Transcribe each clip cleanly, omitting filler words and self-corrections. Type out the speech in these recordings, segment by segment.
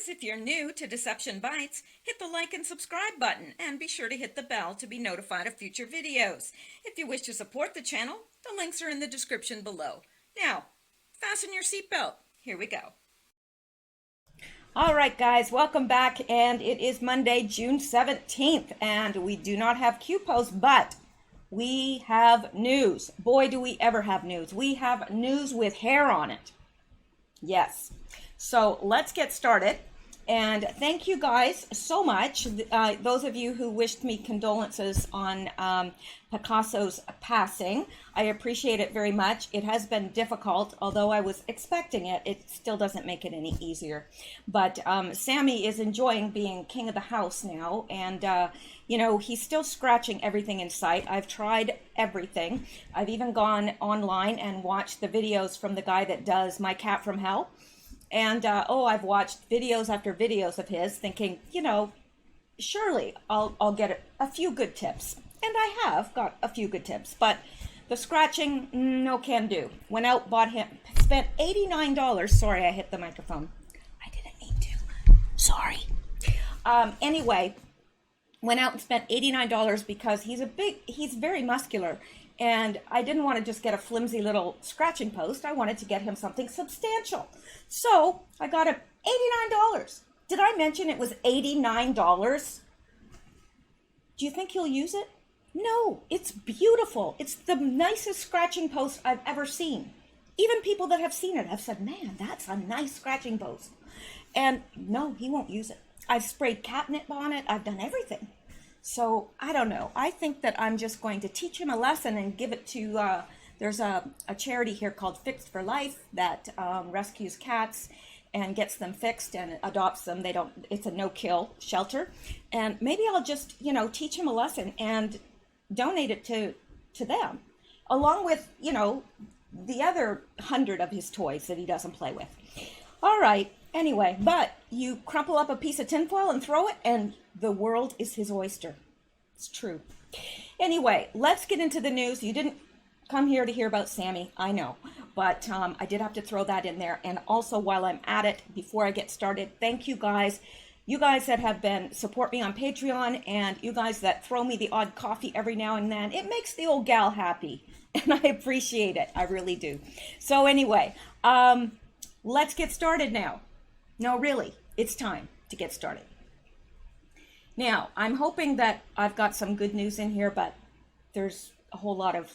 guys, if you're new to Deception Bytes, hit the like and subscribe button and be sure to hit the bell to be notified of future videos. If you wish to support the channel, the links are in the description below. Now, fasten your seatbelt. Here we go. All right, guys, welcome back, and it is Monday, June 17th, and we do not have Q-Post, but we have news. Boy, do we ever have news. We have news with hair on it. Yes. So let's get started. And thank you guys so much. Those of you who wished me condolences on Picasso's passing. I appreciate it very much. It has been difficult, although I was expecting it. It still doesn't make it any easier. But Sammy is enjoying being king of the house now. And, you know, he's still scratching everything in sight. I've tried everything. I've even gone online and watched the videos from the guy that does My Cat from Hell. And, I've watched videos after videos of his thinking, you know, surely I'll get a few good tips. And I have got a few good tips, but the scratching, no can do. Went out, bought him, spent $89. Sorry, I hit the microphone. I didn't mean to. Sorry. Anyway, went out and spent $89 because he's very muscular. And I didn't want to just get a flimsy little scratching post. I wanted to get him something substantial. So I got him $89. Did I mention it was $89? Do you think he'll use it? No, it's beautiful. It's the nicest scratching post I've ever seen. Even people that have seen it have said, man, that's a nice scratching post. And no, he won't use it. I've sprayed catnip on it. I've done everything. So I don't know. I think that I'm just going to teach him a lesson and give it to, there's a charity here called Fixed for Life that rescues cats and gets them fixed and adopts them. It's a no-kill shelter. And maybe I'll just, you know, teach him a lesson and donate it to them, along with, you know, the other 100 of his toys that he doesn't play with. All right. Anyway, but you crumple up a piece of tinfoil and throw it, and the world is his oyster. It's true. Anyway, let's get into the news. You didn't come here to hear about Sammy, I know, but I did have to throw that in there. And also, while I'm at it, before I get started, thank you guys. You guys that have been support me on Patreon, and you guys that throw me the odd coffee every now and then. It makes the old gal happy, and I appreciate it. I really do. So anyway, let's get started now. No, really, it's time to get started. Now, I'm hoping that I've got some good news in here, but there's a whole lot of,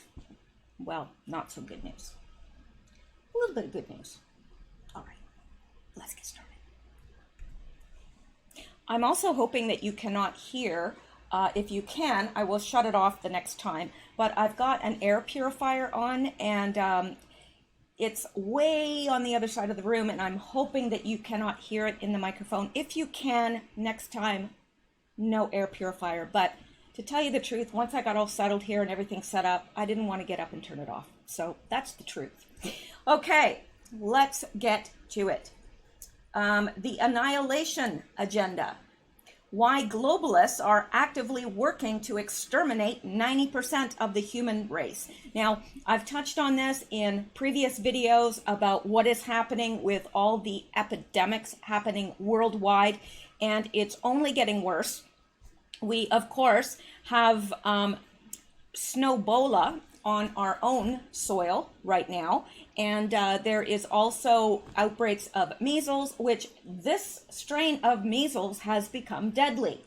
well, not so good news. A little bit of good news. All right, let's get started. I'm also hoping that you cannot hear. If you can, I will shut it off the next time. But I've got an air purifier on, and it's way on the other side of the room, and I'm hoping that you cannot hear it in the microphone. If you can, next time, no air purifier. But to tell you the truth, once I got all settled here and everything set up, I didn't want to get up and turn it off. So that's the truth. Okay, let's get to it. The annihilation agenda. Why globalists are actively working to exterminate 90% of the human race. Now, I've touched on this in previous videos about what is happening with all the epidemics happening worldwide, and it's only getting worse. We, of course, have snowbola on our own soil right now, and there is also outbreaks of measles, which this strain of measles has become deadly.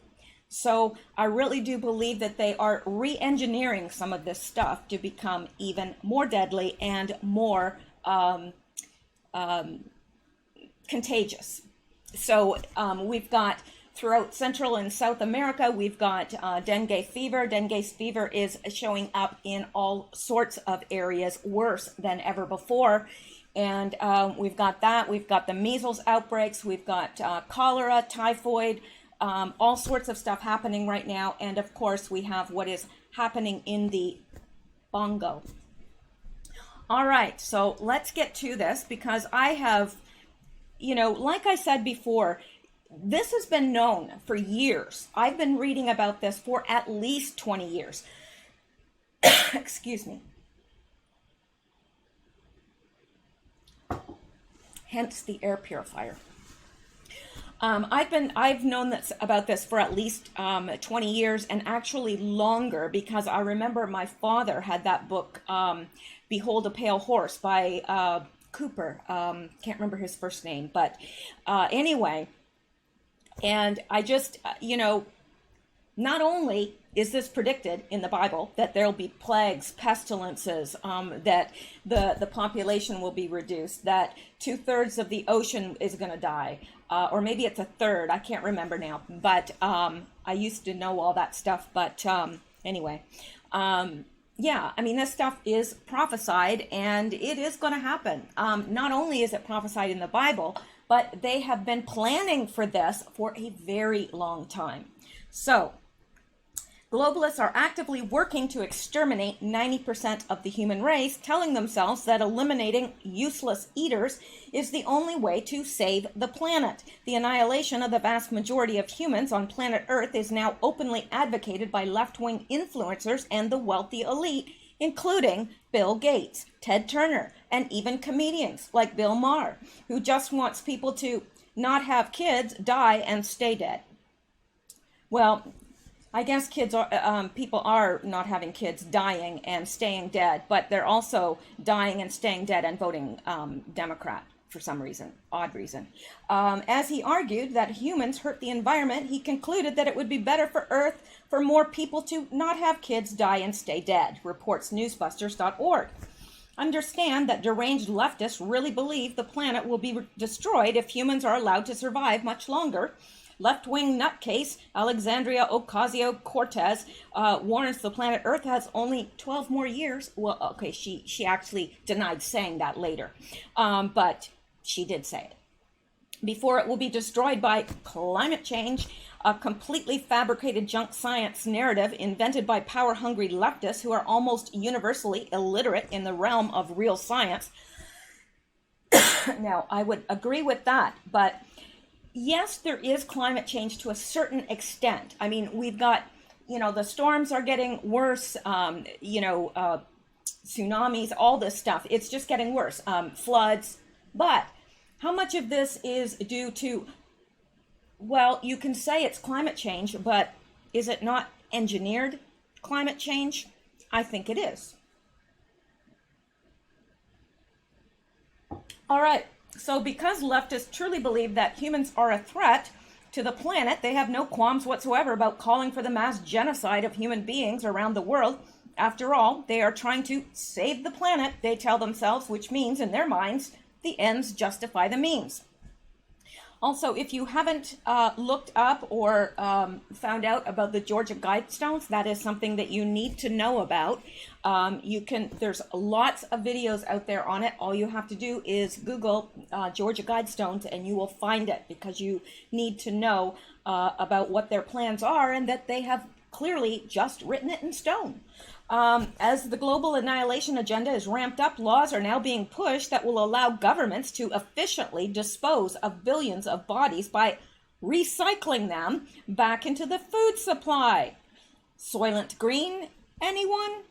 So I really do believe that they are re-engineering some of this stuff to become even more deadly and more contagious. So we've got throughout Central and South America, we've got dengue fever. Dengue fever is showing up in all sorts of areas, worse than ever before. And we've got that. We've got the measles outbreaks. We've got cholera, typhoid, all sorts of stuff happening right now. And of course, we have what is happening in the Bongo. All right, so let's get to this, because I have, you know, like I said before, this has been known for years. I've been reading about this for at least 20 years. Excuse me. hence the air purifier. I've known about this for at least 20 years, and actually longer, because I remember my father had that book, Behold a Pale Horse by Cooper. Can't remember his first name, but anyway, and I just, not only is this predicted in the Bible that there'll be plagues, pestilences, that the population will be reduced, that 2/3 of the ocean is going to die, or maybe it's a third, I can't remember now, but I used to know all that stuff, but anyway, yeah, I mean, this stuff is prophesied, and it is going to happen. Not only is it prophesied in the Bible, but they have been planning for this for a very long time. So, globalists are actively working to exterminate 90% of the human race, telling themselves that eliminating useless eaters is the only way to save the planet. The annihilation of the vast majority of humans on planet Earth is now openly advocated by left-wing influencers and the wealthy elite, including Bill Gates, Ted Turner, and even comedians like Bill Maher, who just wants people to not have kids, die, and stay dead. Well, I guess people are not having kids, dying and staying dead, but they're also dying and staying dead and voting Democrat for some reason, odd reason. As he argued that humans hurt the environment, he concluded that it would be better for Earth for more people to not have kids, die, and stay dead, reports newsbusters.org. Understand that deranged leftists really believe the planet will be destroyed if humans are allowed to survive much longer. Left-wing nutcase Alexandria Ocasio-Cortez warns the planet Earth has only 12 more years. Well, okay, she actually denied saying that later, but she did say it. Before it will be destroyed by climate change, a completely fabricated junk science narrative invented by power-hungry leftists who are almost universally illiterate in the realm of real science. Now, I would agree with that, but yes, there is climate change to a certain extent. I mean, we've got, the storms are getting worse, tsunamis, all this stuff. It's just getting worse, floods. But how much of this is due to, well, you can say it's climate change, but is it not engineered climate change? I think it is. All right. So because leftists truly believe that humans are a threat to the planet, they have no qualms whatsoever about calling for the mass genocide of human beings around the world. After all, they are trying to save the planet, they tell themselves, which means, in their minds, the ends justify the means. Also, if you haven't looked up or found out about the Georgia Guidestones, that is something that you need to know about. There's lots of videos out there on it. All you have to do is Google Georgia Guidestones and you will find it, because you need to know about what their plans are and that they have clearly just written it in stone. As the global annihilation agenda is ramped up, laws are now being pushed that will allow governments to efficiently dispose of billions of bodies by recycling them back into the food supply. Soylent Green, anyone?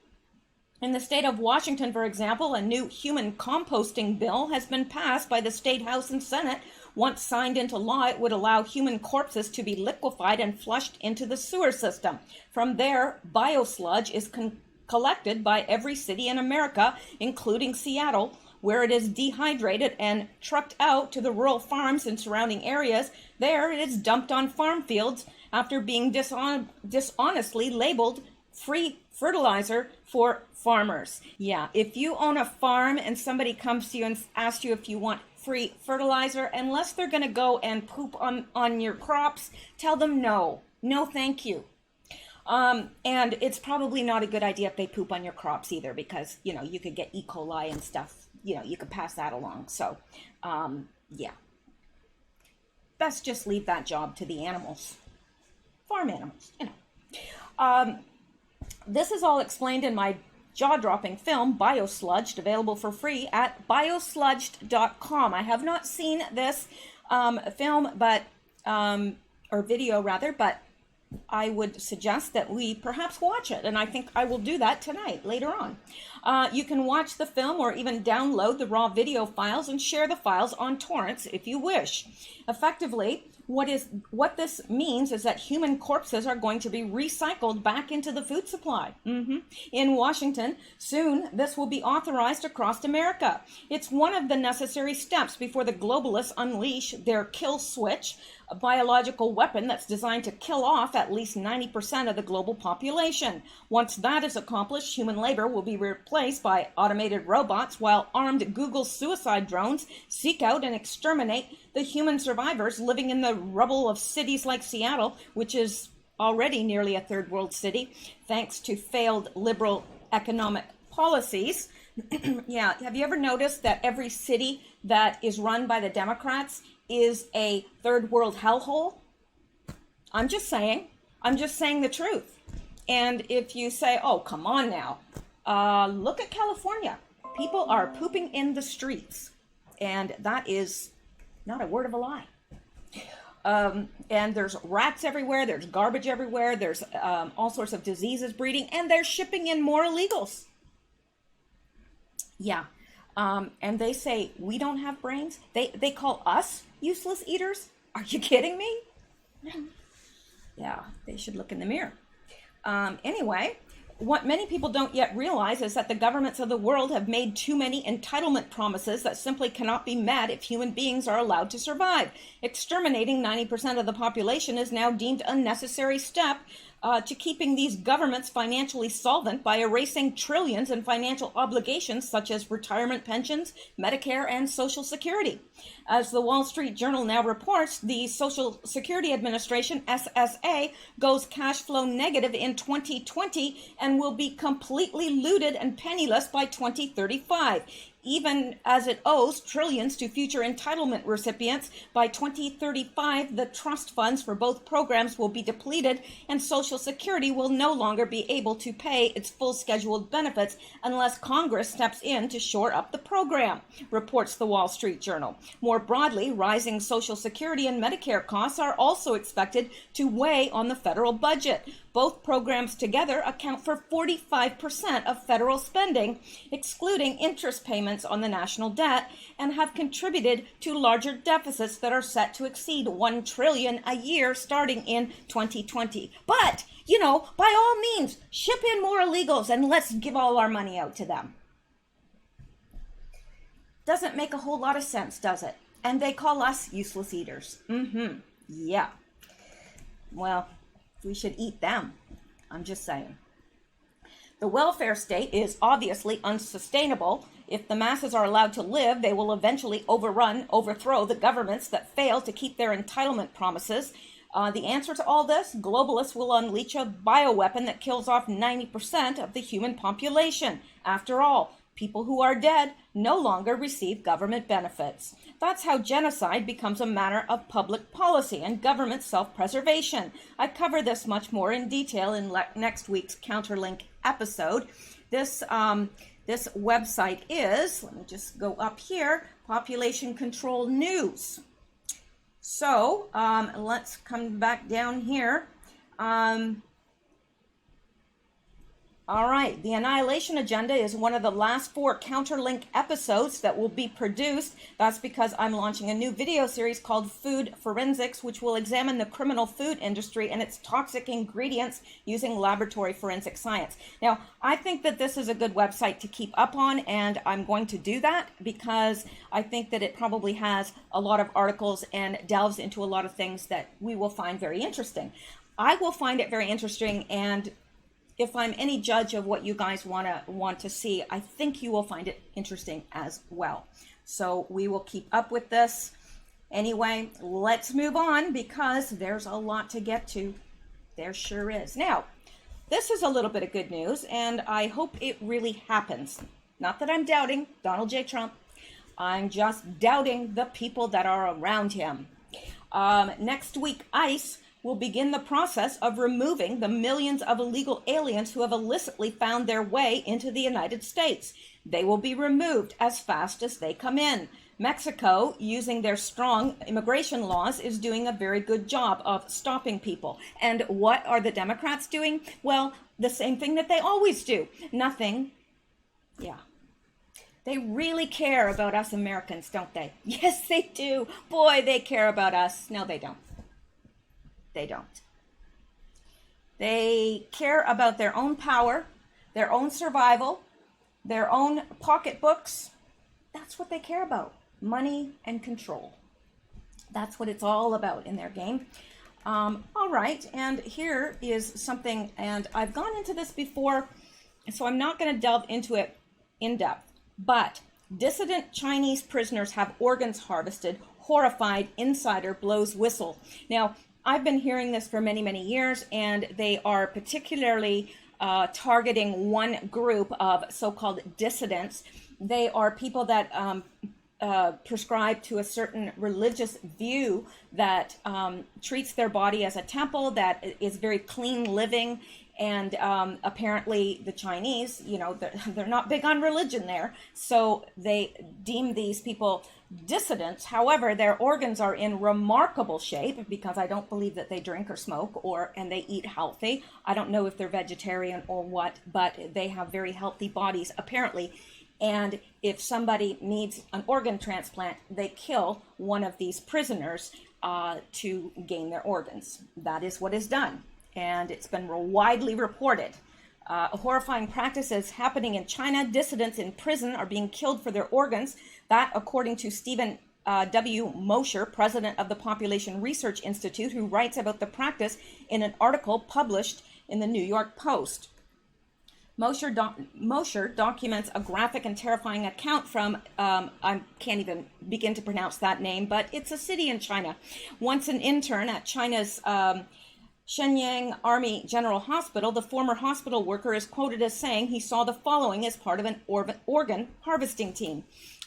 In the state of Washington, for example, a new human composting bill has been passed by the State House and Senate. Once signed into law, it would allow human corpses to be liquefied and flushed into the sewer system. From there, biosludge is collected by every city in America, including Seattle, where it is dehydrated and trucked out to the rural farms and surrounding areas. There, it is dumped on farm fields after being dishonestly labeled free fertilizer for farmers. Yeah, if you own a farm and somebody comes to you and asks you if you want free fertilizer, unless they're going to go and poop on your crops, tell them no. No, thank you. And it's probably not a good idea if they poop on your crops either, because, you could get E. coli and stuff. You could pass that along. So, yeah. Best just leave that job to the animals. Farm animals, This is all explained in my jaw-dropping film, Biosludged, available for free at biosludged.com. I have not seen this film, or video rather, but I would suggest that we perhaps watch it, and I think I will do that tonight, later on. You can watch the film or even download the raw video files and share the files on torrents if you wish. Effectively, What this means is that human corpses are going to be recycled back into the food supply. In Washington, soon this will be authorized across America. It's one of the necessary steps before the globalists unleash their kill switch, a biological weapon that's designed to kill off at least 90% of the global population. Once that is accomplished, human labor will be replaced by automated robots, while armed Google suicide drones seek out and exterminate the human survivors living in the rubble of cities like Seattle, which is already nearly a third world city, thanks to failed liberal economic policies. Yeah, have you ever noticed that every city that is run by the Democrats is a third world hellhole? I'm just saying the truth. And if you say, oh, come on now, look at California. People are pooping in the streets. And that is not a word of a lie. And there's rats everywhere. There's garbage everywhere. There's all sorts of diseases breeding. And they're shipping in more illegals. Yeah. And they say, we don't have brains. They call us useless eaters. Are you kidding me? Yeah, they should look in the mirror. Anyway, what many people don't yet realize is that the governments of the world have made too many entitlement promises that simply cannot be met if human beings are allowed to survive. Exterminating 90% of the population is now deemed a necessary step to keeping these governments financially solvent by erasing trillions in financial obligations such as retirement pensions, Medicare, and Social Security. As the Wall Street Journal now reports, the Social Security Administration, SSA, goes cash flow negative in 2020 and will be completely looted and penniless by 2035. Even as it owes trillions to future entitlement recipients, by 2035, the trust funds for both programs will be depleted, and Social Security will no longer be able to pay its full scheduled benefits unless Congress steps in to shore up the program, reports the Wall Street Journal. More broadly, rising Social Security and Medicare costs are also expected to weigh on the federal budget. Both programs together account for 45% of federal spending, excluding interest payments on the national debt, and have contributed to larger deficits that are set to exceed $1 trillion a year starting in 2020. But, by all means, ship in more illegals and let's give all our money out to them. Doesn't make a whole lot of sense, does it? And they call us useless eaters. Yeah. Well, we should eat them. I'm just saying. The welfare state is obviously unsustainable. If the masses are allowed to live, they will eventually overthrow the governments that fail to keep their entitlement promises. The answer to all this, globalists will unleash a bioweapon that kills off 90% of the human population. After all, people who are dead no longer receive government benefits. That's how genocide becomes a matter of public policy and government self-preservation. I cover this much more in detail in next week's Counterlink episode. This website is, let me just go up here, Population Control News. So let's come back down here. All right, the Annihilation Agenda is one of the last 4 Counterlink episodes that will be produced. That's because I'm launching a new video series called Food Forensics, which will examine the criminal food industry and its toxic ingredients using laboratory forensic science. Now, I think that this is a good website to keep up on, and I'm going to do that because I think that it probably has a lot of articles and delves into a lot of things that we will find very interesting. I will find it very interesting, and if I'm any judge of what you guys want to see, I think you will find it interesting as well. So we will keep up with this. Anyway, let's move on because there's a lot to get to. There sure is. Now, this is a little bit of good news, and I hope it really happens. Not that I'm doubting Donald J. Trump. I'm just doubting the people that are around him. Next week, ICE will begin the process of removing the millions of illegal aliens who have illicitly found their way into the United States. They will be removed as fast as they come in. Mexico, using their strong immigration laws, is doing a very good job of stopping people. And what are the Democrats doing? Well, the same thing that they always do. Nothing. Yeah. They really care about us Americans, don't they? Yes, they do. Boy, they care about us. No, they don't. They don't. They care about their own power, their own survival, their own pocketbooks. That's what they care about. Money and control. That's what it's all about in their game. All right, and here is something, and I've gone into this before, so I'm not going to delve into it in depth, but dissident Chinese prisoners have organs harvested. Horrified insider blows whistle. Now, I've been hearing this for many, many years, and they are particularly targeting one group of so-called dissidents. They are people that prescribe to a certain religious view that treats their body as a temple, that is very clean living. And apparently the Chinese, you know, they're not big on religion there. So they deem these people dissidents. However, their organs are in remarkable shape, because I don't believe that they drink or smoke, and they eat healthy. I don't know if they're vegetarian or what, but they have very healthy bodies apparently. And if somebody needs an organ transplant, they kill one of these prisoners to gain their organs. That is what is done. And it's been widely reported. A horrifying practice is happening in China. Dissidents in prison are being killed for their organs. That, according to Stephen W. Mosher, president of the Population Research Institute, who writes about the practice in an article published in the New York Post. Mosher documents a graphic and terrifying account from, I can't even begin to pronounce that name, but it's a city in China. Once an intern at China's Shenyang Army General Hospital, the former hospital worker is quoted as saying he saw the following as part of an organ harvesting team.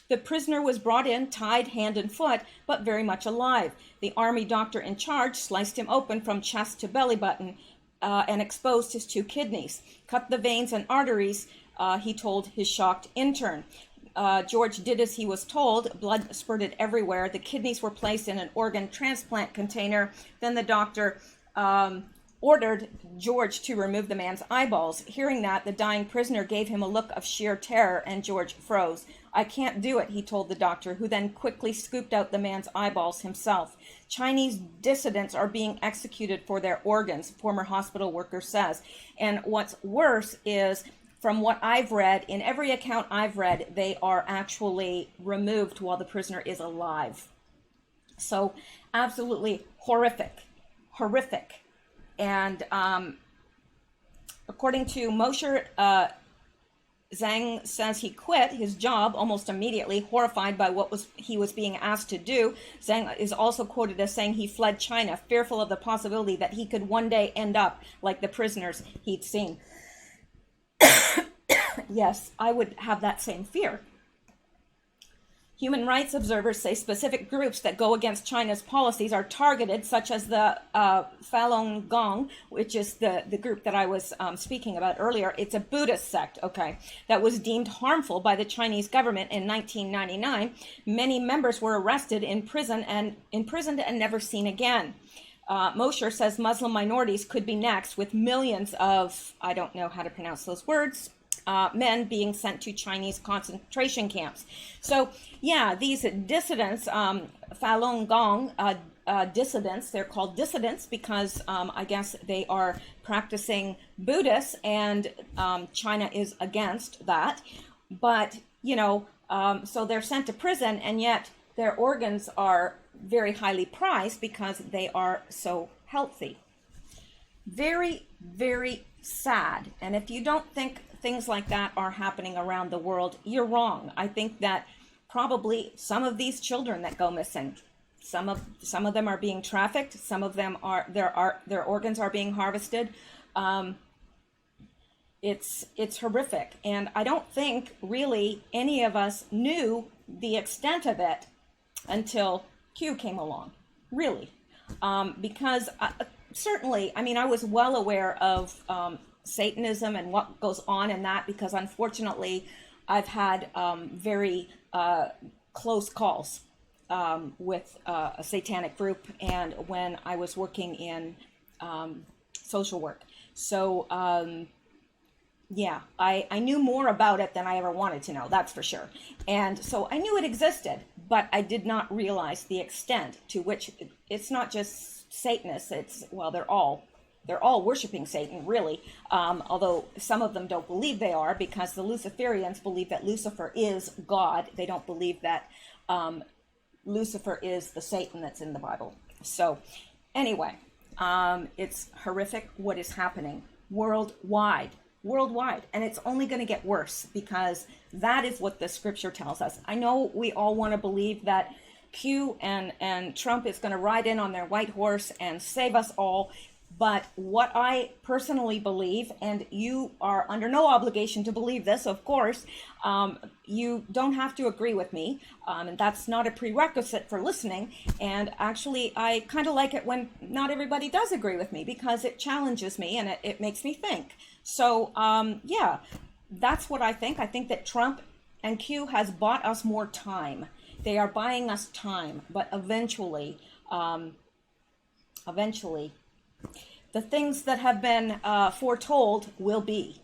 The prisoner was brought in, tied hand and foot, but very much alive. The army doctor in charge sliced him open from chest to belly button and exposed his 2 kidneys. Cut the veins and arteries, he told his shocked intern. George did as he was told. Blood spurted everywhere. The kidneys were placed in an organ transplant container. Then the doctor ordered George to remove the man's eyeballs. Hearing that, the dying prisoner gave him a look of sheer terror, and George froze. I can't do it, he told the doctor, who then quickly scooped out the man's eyeballs himself. Chinese dissidents are being executed for their organs, former hospital worker says. And what's worse is, from what I've read, in every account I've read, they are actually removed while the prisoner is alive. So absolutely horrific. And according to Mosher, Zhang says he quit his job almost immediately, horrified by what he was being asked to do. Zhang is also quoted as saying he fled China, fearful of the possibility that he could one day end up like the prisoners he'd seen. Yes, I would have that same fear. Human rights observers say specific groups that go against China's policies are targeted, such as the Falun Gong, which is the group that I was speaking about earlier. It's a Buddhist sect, okay, that was deemed harmful by the Chinese government in 1999. Many members were arrested, imprisoned, and never seen again. Mosher says Muslim minorities could be next, with millions of, I don't know how to pronounce those words, men being sent to Chinese concentration camps. So, yeah, these dissidents, Falun Gong dissidents, they're called dissidents because I guess they are practicing Buddhists, and China is against that. But, you know, so they're sent to prison, and yet their organs are very highly prized because they are so healthy. Very, very sad. And if you don't think things like that are happening around the world, you're wrong. I think that probably some of these children that go missing, some of them are being trafficked, some of them their organs are being harvested. It's horrific, and I don't think really any of us knew the extent of it until Q came along, really, because certainly, I mean, I was well aware of Satanism and what goes on in that, because unfortunately I've had very close calls with a satanic group, and when I was working in social work. So yeah, I knew more about it than I ever wanted to know, that's for sure. And so I knew it existed, but I did not realize the extent to which it's not just Satanists. They're all worshiping Satan, really, although some of them don't believe they are, because the Luciferians believe that Lucifer is God. They don't believe that Lucifer is the Satan that's in the Bible. So anyway, it's horrific what is happening worldwide, and it's only going to get worse, because that is what the scripture tells us. I know we all want to believe that Q and Trump is going to ride in on their white horse and save us all. But what I personally believe, and you are under no obligation to believe this, of course, you don't have to agree with me, and that's not a prerequisite for listening. And actually, I kind of like it when not everybody does agree with me, because it challenges me and it makes me think. So, yeah, that's what I think. I think that Trump and Q has bought us more time. They are buying us time, but eventually, the things that have been foretold will be.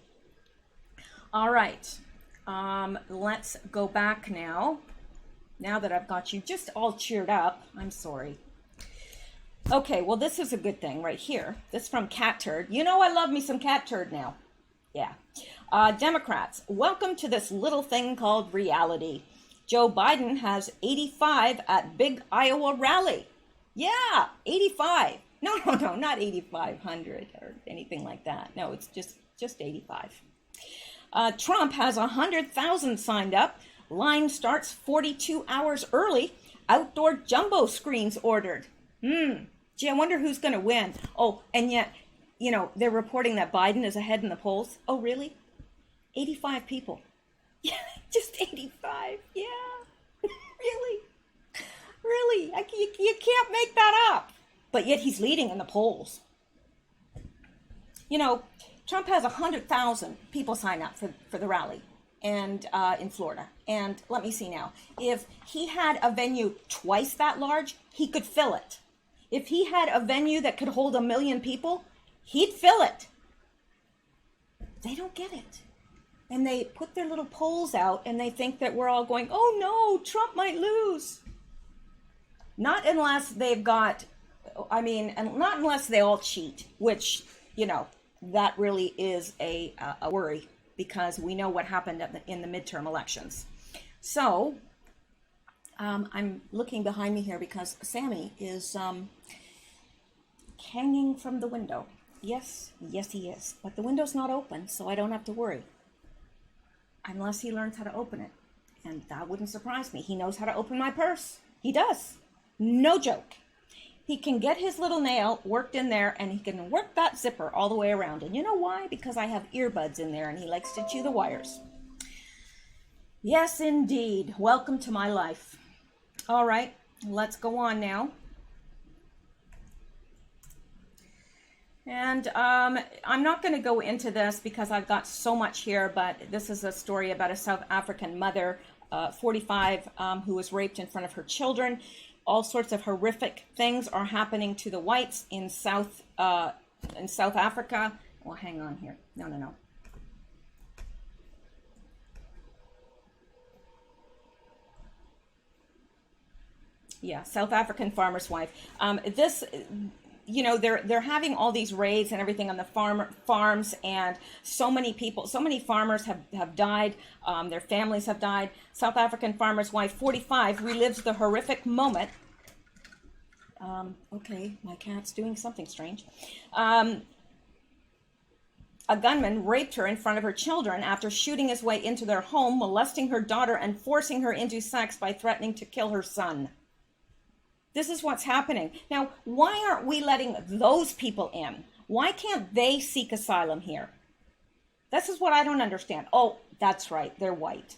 All right, let's go back now. Now that I've got you just all cheered up, I'm sorry. Okay, well, this is a good thing right here. This is from Cat Turd. You know I love me some Cat Turd now. Yeah. Democrats, welcome to this little thing called reality. Joe Biden has 85 at big Iowa rally. Yeah, 85. No, not 8,500 or anything like that. No, it's just 85. Trump has 100,000 signed up. Line starts 42 hours early. Outdoor jumbo screens ordered. Gee, I wonder who's going to win. Oh, and yet, they're reporting that Biden is ahead in the polls. Oh, really? 85 people. Yeah, just 85. Yeah, really? Really? You can't make that up. But yet he's leading in the polls. Trump has 100,000 people sign up for the rally and in Florida. And let me see now. If he had a venue twice that large, he could fill it. If he had a venue that could hold 1 million people, he'd fill it. They don't get it. And they put their little polls out and they think that we're all going, oh no, Trump might lose. Not unless they've got, and not unless they all cheat, which, that really is a worry, because we know what happened in the midterm elections. So, I'm looking behind me here because Sammy is hanging from the window. Yes, he is. But the window's not open, so I don't have to worry. Unless he learns how to open it. And that wouldn't surprise me. He knows how to open my purse. He does. No joke. He can get his little nail worked in there, and he can work that zipper all the way around. And you know why? Because I have earbuds in there, and he likes to chew the wires. Yes, indeed. Welcome to my life. All right, let's go on now. And I'm not going to go into this because I've got so much here, but this is a story about a South African mother, 45, who was raped in front of her children. All sorts of horrific things are happening to the whites in South Africa. Well, hang on here. No. Yeah, South African farmer's wife. They're having all these raids and everything on the farms, and so many farmers have died. Their families have died. South African farmer's wife, 45, relives the horrific moment. Okay, my cat's doing something strange. A gunman raped her in front of her children after shooting his way into their home, molesting her daughter, and forcing her into sex by threatening to kill her son. This is what's happening. Now, why aren't we letting those people in? Why can't they seek asylum here? This is what I don't understand. Oh, that's right. They're white.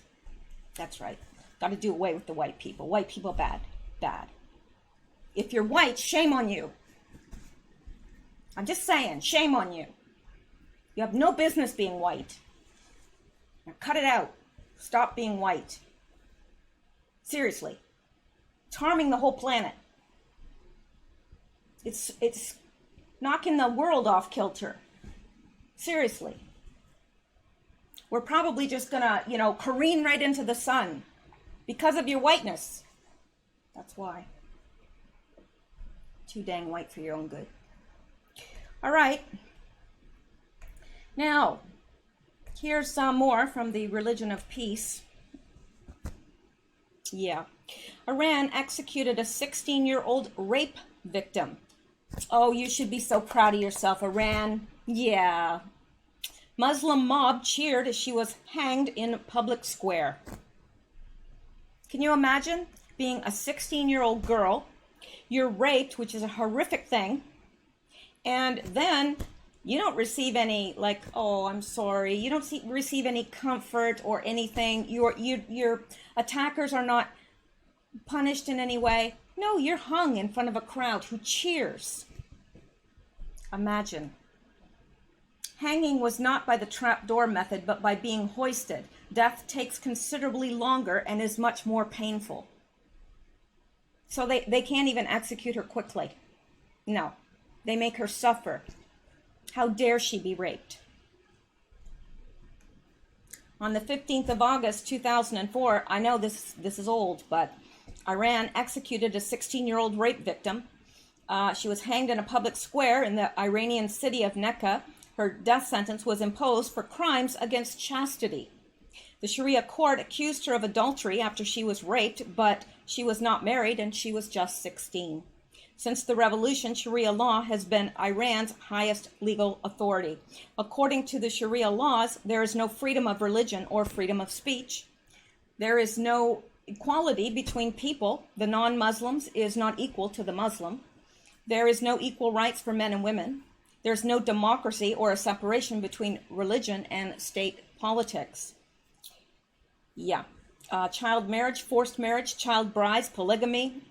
That's right. Got to do away with the white people. White people, bad. Bad. If you're white, shame on you. I'm just saying, shame on you. You have no business being white. Now cut it out. Stop being white. Seriously. It's harming the whole planet. It's knocking the world off kilter. Seriously. We're probably just gonna, careen right into the sun because of your whiteness. That's why. Too dang white for your own good. All right. Now, here's some more from the religion of peace. Yeah. Iran executed a 16-year-old rape victim. Oh, you should be so proud of yourself, Iran. Yeah. Muslim mob cheered as she was hanged in public square. Can you imagine being a 16-year-old girl? You're raped, which is a horrific thing. And then you don't receive any, like, oh, I'm sorry. You don't receive any comfort or anything. Your attackers are not punished in any way. No, you're hung in front of a crowd who cheers. Imagine. Hanging was not by the trapdoor method, but by being hoisted. Death takes considerably longer and is much more painful. So they can't even execute her quickly. No, they make her suffer. How dare she be raped? On the 15th of August, 2004, I know this is old, but Iran executed a 16-year-old rape victim. She was hanged in a public square in the Iranian city of Nekka. Her death sentence was imposed for crimes against chastity. The Sharia court accused her of adultery after she was raped, but she was not married and she was just 16. Since the revolution, Sharia law has been Iran's highest legal authority. According to the Sharia laws, there is no freedom of religion or freedom of speech. There is no equality between people. The non-Muslims is not equal to the Muslim. There is no equal rights for men and women. There's no democracy or a separation between religion and state politics. Yeah. Child marriage, forced marriage, child brides, polygamy,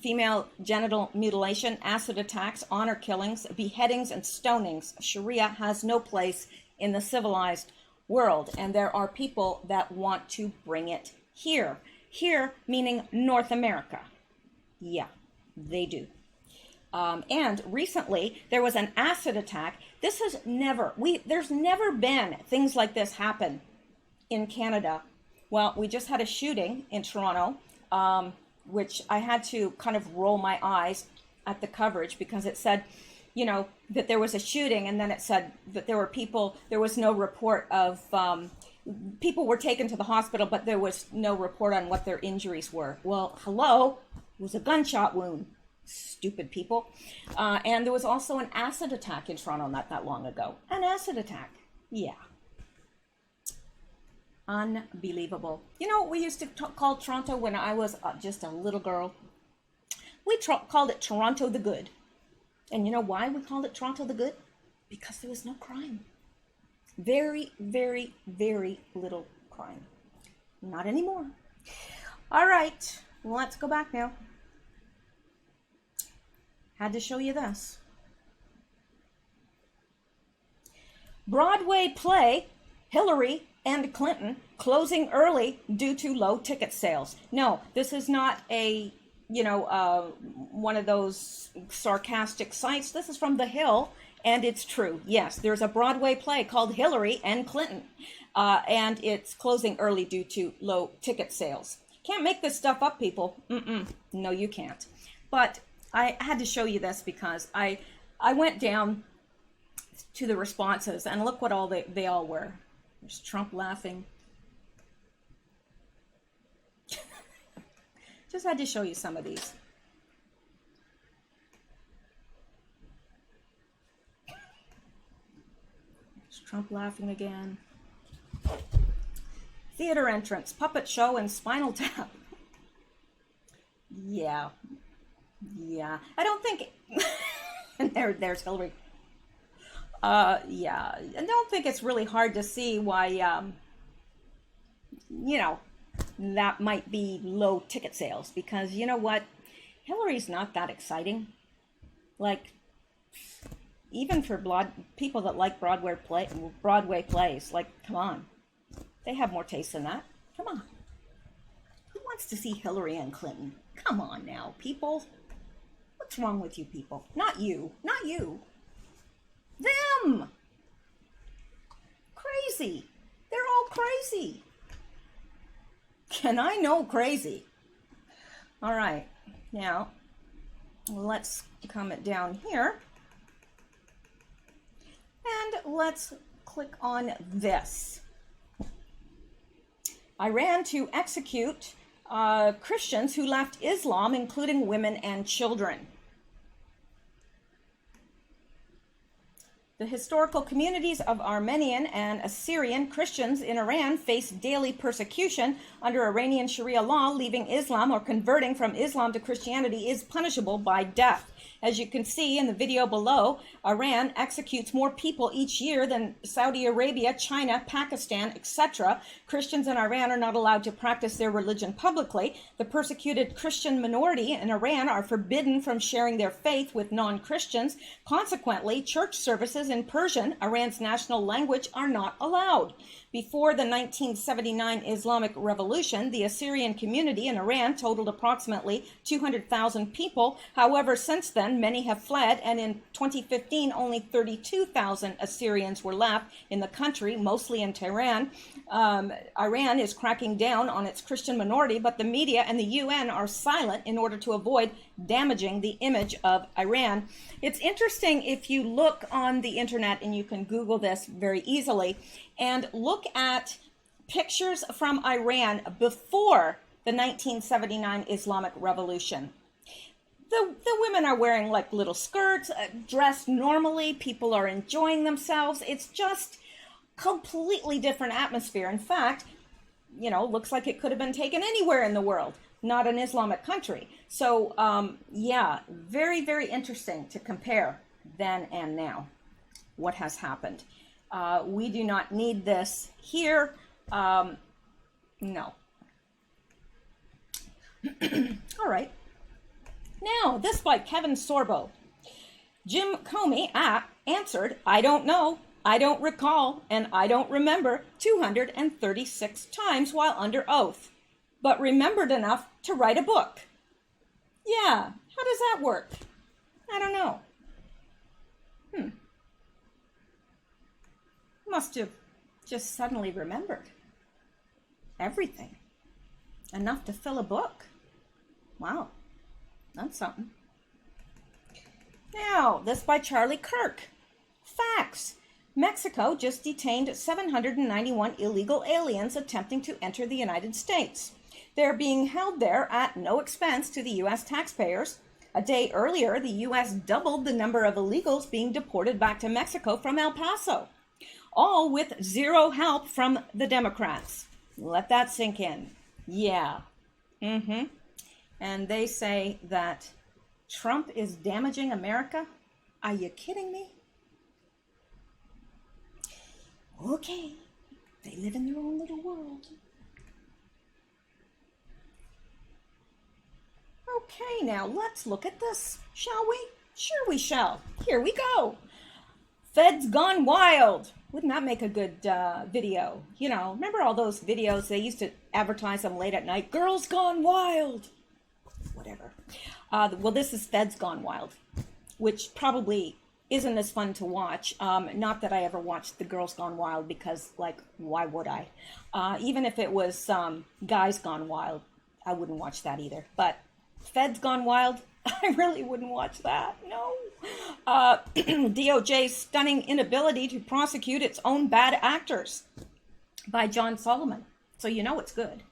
female genital mutilation, acid attacks, honor killings, beheadings, and stonings. Sharia has no place in the civilized world, and there are people that want to bring it here. Here meaning North America. Yeah, they do. And recently there was an acid attack. This has there's never been things like this happen in Canada. Well, we just had a shooting in Toronto, which I had to kind of roll my eyes at the coverage because it said, you know, that there was a shooting, and then it said that there was no report of, people were taken to the hospital, but there was no report on what their injuries were. Well, hello, it was a gunshot wound. Stupid people. And there was also an acid attack in Toronto not that long ago. An acid attack. Yeah. Unbelievable. You know what we used to call Toronto when I was just a little girl? We called it Toronto the Good. And you know why we called it Toronto the Good? Because there was no crime. Very, very, very little crime. Not anymore. All right. Let's go back now. Had to show you this. Broadway play, Hillary and Clinton closing early due to low ticket sales. No, this is not a, one of those sarcastic sites. This is from The Hill, and it's true. Yes, there's a Broadway play called Hillary and Clinton, and it's closing early due to low ticket sales. Can't make this stuff up, people. No, you can't. But I had to show you this because I went down to the responses, and look what all they all were. There's Trump laughing. Just had to show you some of these. There's Trump laughing again. Theater entrance, puppet show, and Spinal Tap. Yeah. I don't think... And there's Hillary. Yeah, I don't think it's really hard to see why, that might be low ticket sales, because you know what? Hillary's not that exciting. Like, even for people that like Broadway plays, like, come on. They have more taste than that. Come on. Who wants to see Hillary and Clinton? Come on now, people. What's wrong with you people? Not you. Not you. Them. Crazy. They're all crazy. And I know crazy. All right. Now, let's come down here and let's click on this. Iran to execute Christians who left Islam, including women and children. The historical communities of Armenian and Assyrian Christians in Iran face daily persecution under Iranian Sharia law. Leaving Islam or converting from Islam to Christianity is punishable by death. As you can see in the video below, Iran executes more people each year than Saudi Arabia, China, Pakistan, etc. Christians in Iran are not allowed to practice their religion publicly. The persecuted Christian minority in Iran are forbidden from sharing their faith with non-Christians. Consequently, church services in Persian, Iran's national language, are not allowed. Before the 1979 Islamic Revolution, the Assyrian community in Iran totaled approximately 200,000 people. However, since then, many have fled, and in 2015, only 32,000 Assyrians were left in the country, mostly in Tehran. Iran is cracking down on its Christian minority, but the media and the UN are silent in order to avoid damaging the image of Iran. It's interesting if you look on the internet, and you can Google this very easily, and look at pictures from Iran before the 1979 Islamic Revolution. The women are wearing like little skirts, dressed normally, people are enjoying themselves. It's just completely different atmosphere. In fact, you know, looks like it could have been taken anywhere in the world, not an Islamic country. So yeah, very, very interesting to compare then and now what has happened. We do not need this here. No. All right. Now, this by Kevin Sorbo. Jim Comey answered, "I don't know, I don't recall, and I don't remember 236 times while under oath, but remembered enough to write a book." Yeah, how does that work? I don't know. Must have just suddenly remembered everything. Enough to fill a book. Wow, that's something. Now, this by Charlie Kirk. Facts. Mexico just detained 791 illegal aliens attempting to enter the United States. They're being held there at no expense to the U.S. taxpayers. A day earlier, the U.S. doubled the number of illegals being deported back to Mexico from El Paso, all with zero help from the Democrats. Let that sink in. Yeah. And they say that Trump is damaging America? Are you kidding me? Okay, they live in their own little world. Okay, now let's look at this, shall we? Sure we shall. Here we go. Feds gone wild. Wouldn't that make a good video? You know, remember all those videos? They used to advertise them late at night. Girls gone wild. Whatever. Well, this is Feds Gone Wild, which probably isn't as fun to watch. Not that I ever watched The Girls Gone Wild because, like, why would I? Even if it was Guys Gone Wild, I wouldn't watch that either. But Feds Gone Wild, I really wouldn't watch that. No. DOJ's stunning inability to prosecute its own bad actors by John Solomon. So you know it's good.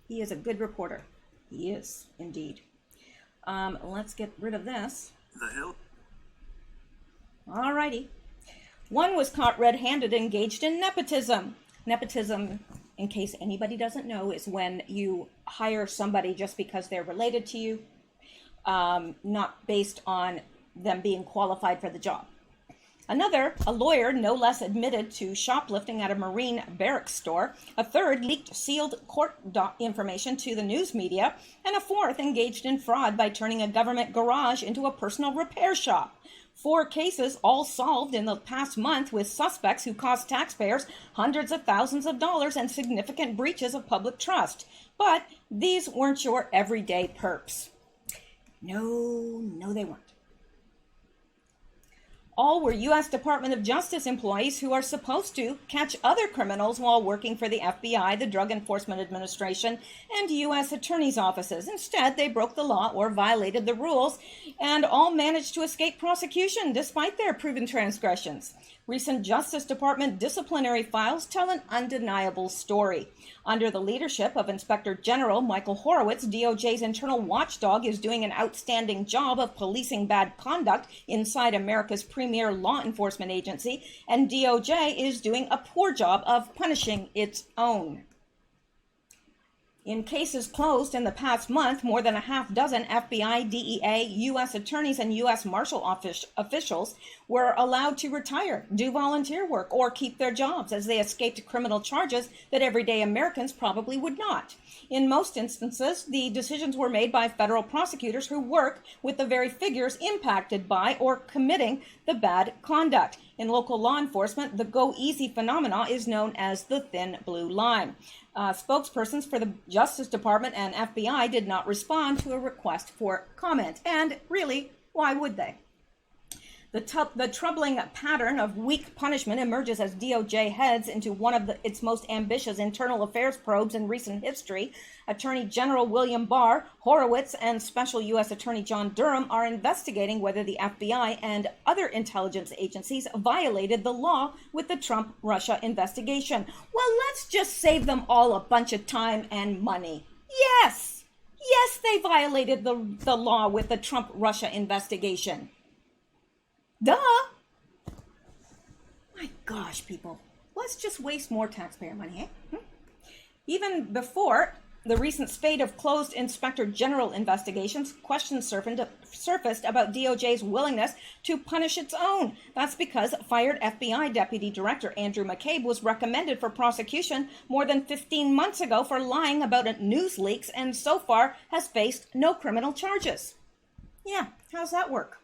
He is a good reporter. He is, indeed. Let's get rid of this. The hell? Alrighty. One was caught red-handed engaged in nepotism. Nepotism, in case anybody doesn't know, is when you hire somebody just because they're related to you, not based on them being qualified for the job. Another, a lawyer, no less, admitted to shoplifting at a Marine barracks store. A third leaked sealed court information to the news media. And a fourth engaged in fraud by turning a government garage into a personal repair shop. 4 cases, all solved in the past month, with suspects who cost taxpayers hundreds of thousands of dollars and significant breaches of public trust. But these weren't your everyday perps. No, they weren't. All were U.S. Department of Justice employees who are supposed to catch other criminals while working for the FBI, the Drug Enforcement Administration, and U.S. attorneys' offices. Instead, they broke the law or violated the rules, and all managed to escape prosecution despite their proven transgressions. Recent Justice Department disciplinary files tell an undeniable story. Under the leadership of Inspector General Michael Horowitz, DOJ's internal watchdog is doing an outstanding job of policing bad conduct inside America's premier law enforcement agency, and DOJ is doing a poor job of punishing its own. In cases closed in the past month, more than a half dozen FBI, DEA, U.S. attorneys, and U.S. Marshal officials were allowed to retire, do volunteer work, or keep their jobs as they escaped criminal charges that everyday Americans probably would not. In most instances, the decisions were made by federal prosecutors who work with the very figures impacted by or committing the bad conduct. In local law enforcement, the go easy phenomena is known as the thin blue line. Spokespersons for the Justice Department and FBI did not respond to a request for comment. And really, why would they? The troubling pattern of weak punishment emerges as DOJ heads into one of its most ambitious internal affairs probes in recent history. Attorney General William Barr, Horowitz, and Special U.S. Attorney John Durham are investigating whether the FBI and other intelligence agencies violated the law with the Trump-Russia investigation. Well, let's just save them all a bunch of time and money. Yes, they violated the law with the Trump-Russia investigation. Duh! My gosh, people. Let's just waste more taxpayer money, eh? Even before the recent spate of closed Inspector General investigations, questions surfaced about DOJ's willingness to punish its own. That's because fired FBI Deputy Director Andrew McCabe was recommended for prosecution more than 15 months ago for lying about news leaks and so far has faced no criminal charges. Yeah, how's that work?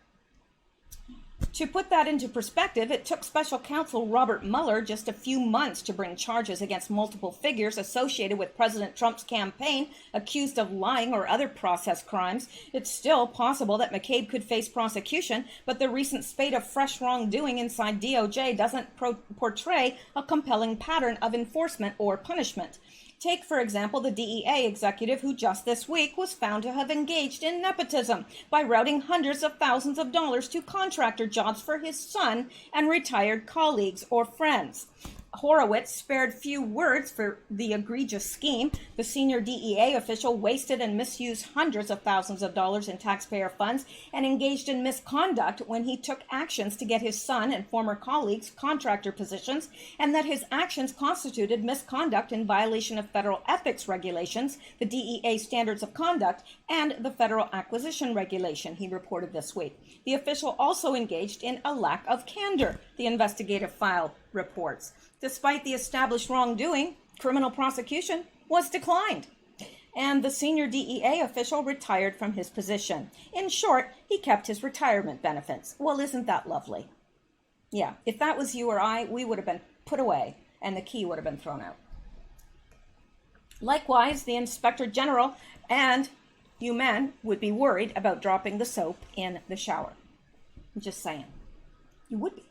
To put that into perspective, it took special counsel Robert Mueller just a few months to bring charges against multiple figures associated with President Trump's campaign accused of lying or other process crimes. It's still possible that McCabe could face prosecution, but the recent spate of fresh wrongdoing inside DOJ doesn't portray a compelling pattern of enforcement or punishment. Take, for example, the DEA executive who just this week was found to have engaged in nepotism by routing hundreds of thousands of dollars to contractor jobs for his son and retired colleagues or friends. Horowitz spared few words for the egregious scheme. The senior DEA official wasted and misused hundreds of thousands of dollars in taxpayer funds and engaged in misconduct when he took actions to get his son and former colleagues contractor positions, and that his actions constituted misconduct in violation of federal ethics regulations, the DEA standards of conduct, and the federal acquisition regulation, he reported this week. The official also engaged in a lack of candor, the investigative file reports. Despite the established wrongdoing, criminal prosecution was declined, and the senior DEA official retired from his position. In short, he kept his retirement benefits. Well, isn't that lovely? Yeah, if that was you or I, we would have been put away, and the key would have been thrown out. Likewise, the Inspector General and you men would be worried about dropping the soap in the shower. I'm just saying. You would be.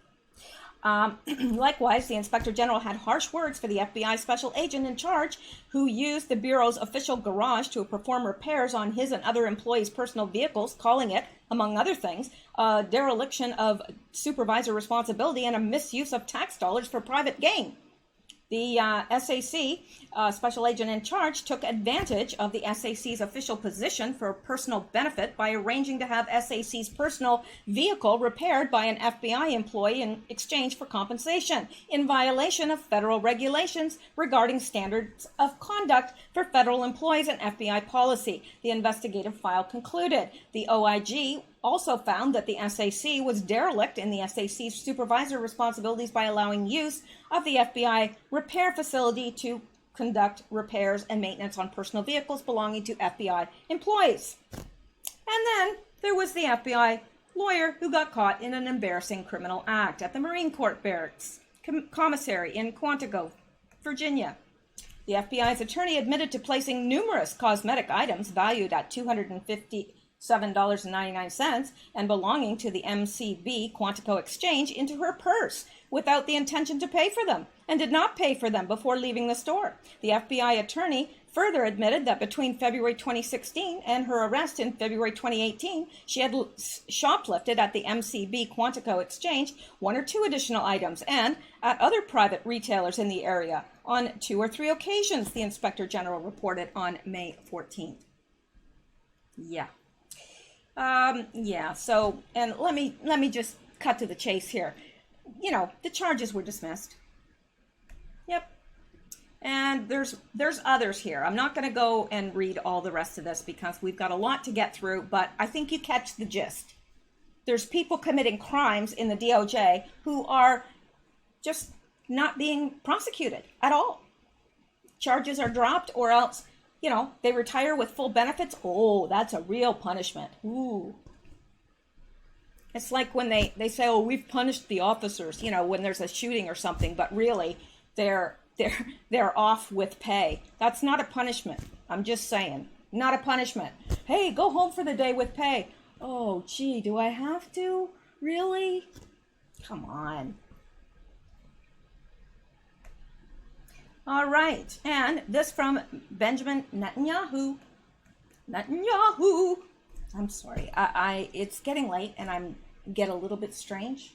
Likewise, the Inspector General had harsh words for the FBI special agent in charge who used the Bureau's official garage to perform repairs on his and other employees' personal vehicles, calling it, among other things, a dereliction of supervisor responsibility and a misuse of tax dollars for private gain. The SAC special agent in charge took advantage of the SAC's official position for personal benefit by arranging to have SAC's personal vehicle repaired by an FBI employee in exchange for compensation, in violation of federal regulations regarding standards of conduct for federal employees and FBI policy. The investigative file concluded. The OIG also found that the SAC was derelict in the SAC's supervisor responsibilities by allowing use of the FBI repair facility to conduct repairs and maintenance on personal vehicles belonging to FBI employees. And then there was the FBI lawyer who got caught in an embarrassing criminal act at the Marine Corps Barracks Commissary in Quantico, Virginia. The FBI's attorney admitted to placing numerous cosmetic items valued at $7.99 and belonging to the MCB Quantico Exchange into her purse without the intention to pay for them, and did not pay for them before leaving the store. The FBI attorney further admitted that between February 2016 and her arrest in February 2018, she had shoplifted at the MCB Quantico Exchange 1 or 2 additional items and at other private retailers in the area on 2 or 3 occasions, the Inspector General reported on May 14th. So, and let me just cut to the chase here. You know, the charges were dismissed. Yep. And there's others here. I'm not going to go and read all the rest of this because we've got a lot to get through, but I think you catch the gist. There's people committing crimes in the DOJ who are just not being prosecuted at all. Charges are dropped, or else, you know, they retire with full benefits. Oh, that's a real punishment. Ooh. It's like when they say, oh, we've punished the officers, you know, when there's a shooting or something, but really they're off with pay. That's not a punishment. I'm just saying, not a punishment. Hey, go home for the day with pay. Oh, gee, do I have to? Really? Come on. All right, and this from Benjamin Netanyahu. I'm sorry, it's getting late and I'm get a little bit strange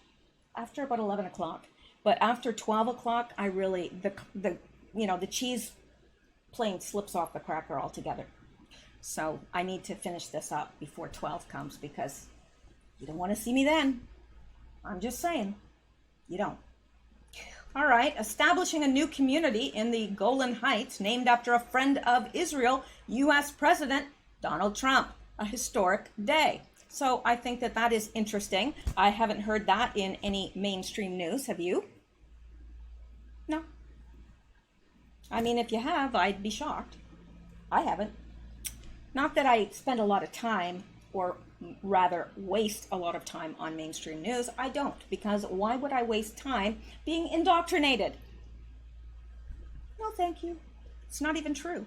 after about 11 o'clock. But after 12 o'clock, I really, the cheese plane slips off the cracker altogether. So I need to finish this up before 12 comes because you don't want to see me then. I'm just saying, you don't. All right, establishing a new community in the Golan Heights named after a friend of Israel, U.S. President Donald Trump. A historic day. So I think that is interesting. I haven't heard that in any mainstream news. Have you? No. I mean, if you have, I'd be shocked. I haven't. Not that I spend a lot of time, or rather waste a lot of time on mainstream news. I don't, because why would I waste time being indoctrinated? No, thank you. It's not even true.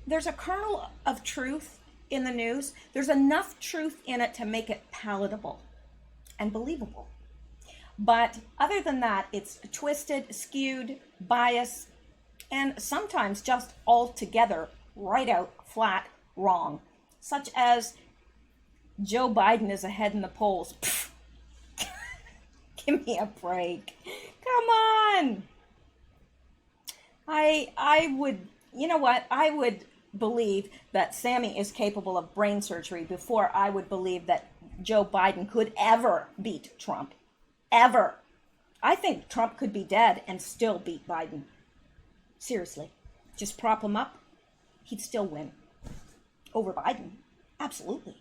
There's a kernel of truth in the news. There's enough truth in it to make it palatable and believable. But other than that, it's twisted, skewed, biased, and sometimes just altogether right out flat wrong. Such as Joe Biden is ahead in the polls. Give me a break. Come on. I would, you know what? I would believe that Sammy is capable of brain surgery before I would believe that Joe Biden could ever beat Trump. Ever. I think Trump could be dead and still beat Biden. Seriously. Just prop him up. He'd still win. Over Biden. Absolutely.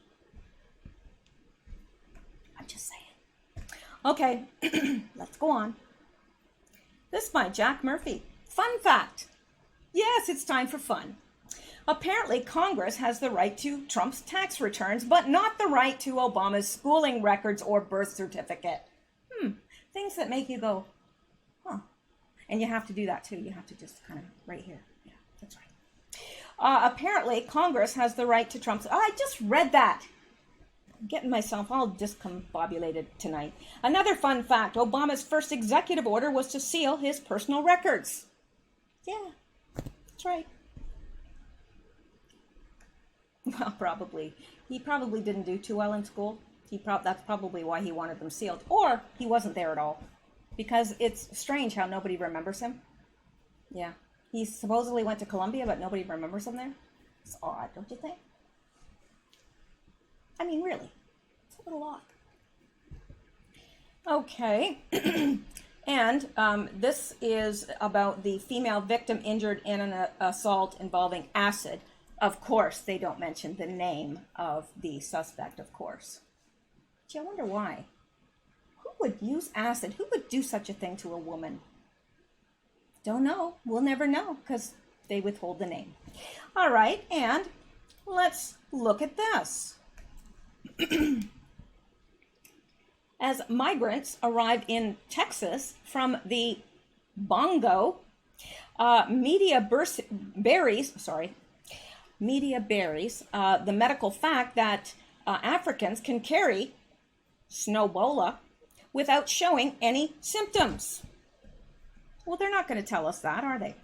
I'm just saying. Okay. Let's go on. This by Jack Murphy. Fun fact. Yes, it's time for fun. Apparently, Congress has the right to Trump's tax returns, but not the right to Obama's schooling records or birth certificate. Things that make you go, huh. And you have to do that too. You have to just kind of right here. Yeah, that's right. Apparently, Congress has the right to Trump's... I just read that. I'm getting myself all discombobulated tonight. Another fun fact. Obama's first executive order was to seal his personal records. Yeah, that's right. Well, probably. He probably didn't do too well in school. That's probably why he wanted them sealed. Or he wasn't there at all. Because it's strange how nobody remembers him. Yeah. He supposedly went to Columbia, but nobody remembers him there. It's odd, don't you think? I mean, really. It's a little odd. Okay. And this is about the female victim injured in an assault involving acid. Of course, they don't mention the name of the suspect, of course. Gee, I wonder why. Who would use acid? Who would do such a thing to a woman? Don't know. We'll never know because they withhold the name. All right, and let's look at this. As migrants arrive in Texas from the Bongo, media berries, media buries the medical fact that Africans can carry snowbola without showing any symptoms. Well, they're not going to tell us that, are they?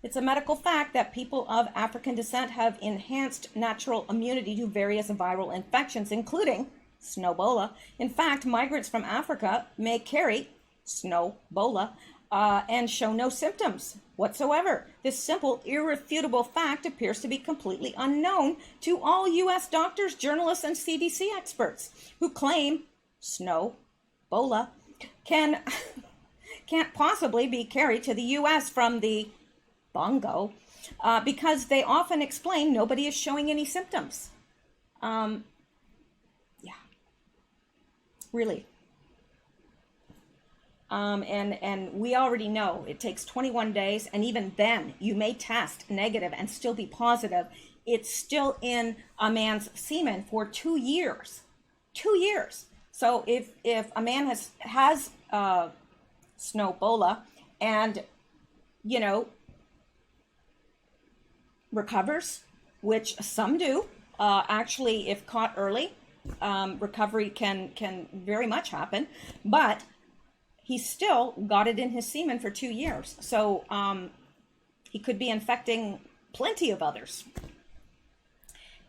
It's a medical fact that people of African descent have enhanced natural immunity to various viral infections, including snowbola. In fact, migrants from Africa may carry snowbola and show no symptoms whatsoever. This simple, irrefutable fact appears to be completely unknown to all U.S. doctors, journalists, and CDC experts who claim snowbola can't possibly be carried to the U.S. from the Bongo, because they often explain nobody is showing any symptoms. Yeah, really. And we already know it takes 21 days, and even then you may test negative and still be positive. It's still in a man's semen for 2 years. 2 years. So if a man has snowbola and, you know, recovers, which some do, actually, if caught early, recovery can very much happen, but he still got it in his semen for 2 years. So he could be infecting plenty of others.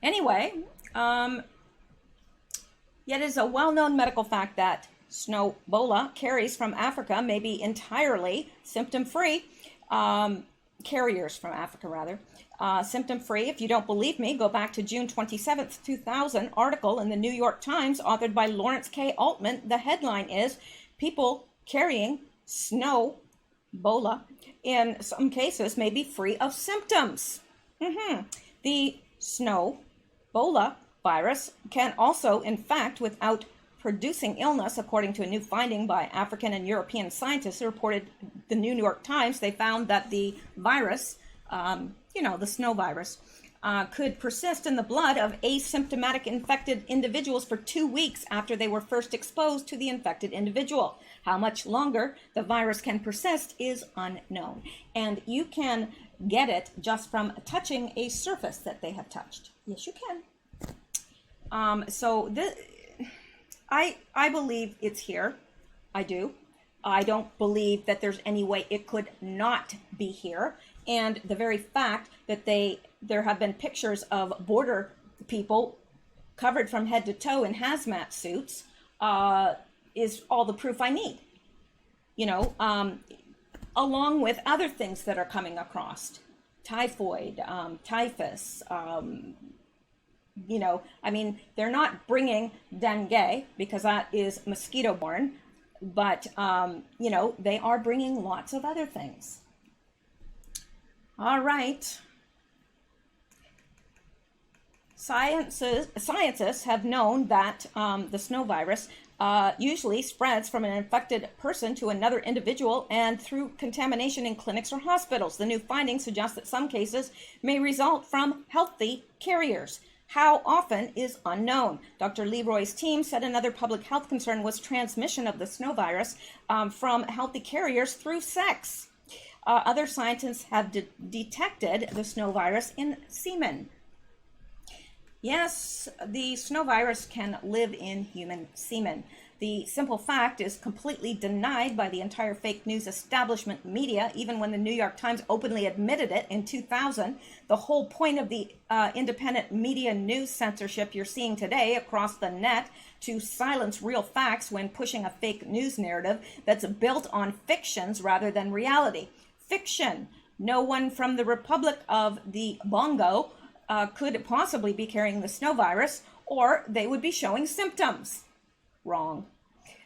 Anyway, yet it is a well-known medical fact that snowbola carries from Africa may be entirely symptom-free, carriers from Africa rather, symptom-free. If you don't believe me, go back to June 27th, 2000 article in the New York Times authored by Lawrence K. Altman. The headline is, "People carrying snowbola in some cases may be free of symptoms." The snowbola virus can also infect without producing illness, according to a new finding by African and European scientists who reported the New York Times. They found that the virus, the snow virus, could persist in the blood of asymptomatic infected individuals for 2 weeks after they were first exposed to the infected individual. How much longer the virus can persist is unknown. And you can get it just from touching a surface that they have touched. Yes, you can. I believe it's here. I do. I don't believe that there's any way it could not be here. And the very fact that there have been pictures of border people covered from head to toe in hazmat suits is all the proof I need. Along with other things that are coming across. Typhoid, typhus, they're not bringing dengue because that is mosquito borne, but, they are bringing lots of other things. All right. Scientists have known that the snow virus usually spreads from an infected person to another individual and through contamination in clinics or hospitals. The new findings suggest that some cases may result from healthy carriers. How often is unknown. Dr. Leroy's team said another public health concern was transmission of the snow virus from healthy carriers through sex. Other scientists have detected the snow virus in semen. Yes, the snow virus can live in human semen. The simple fact is completely denied by the entire fake news establishment media, even when the New York Times openly admitted it in 2000. The whole point of the independent media news censorship you're seeing today across the net to silence real facts when pushing a fake news narrative that's built on fictions rather than reality. Fiction. No one from the Republic of the Bongo could possibly be carrying the snow virus, or they would be showing symptoms. Wrong.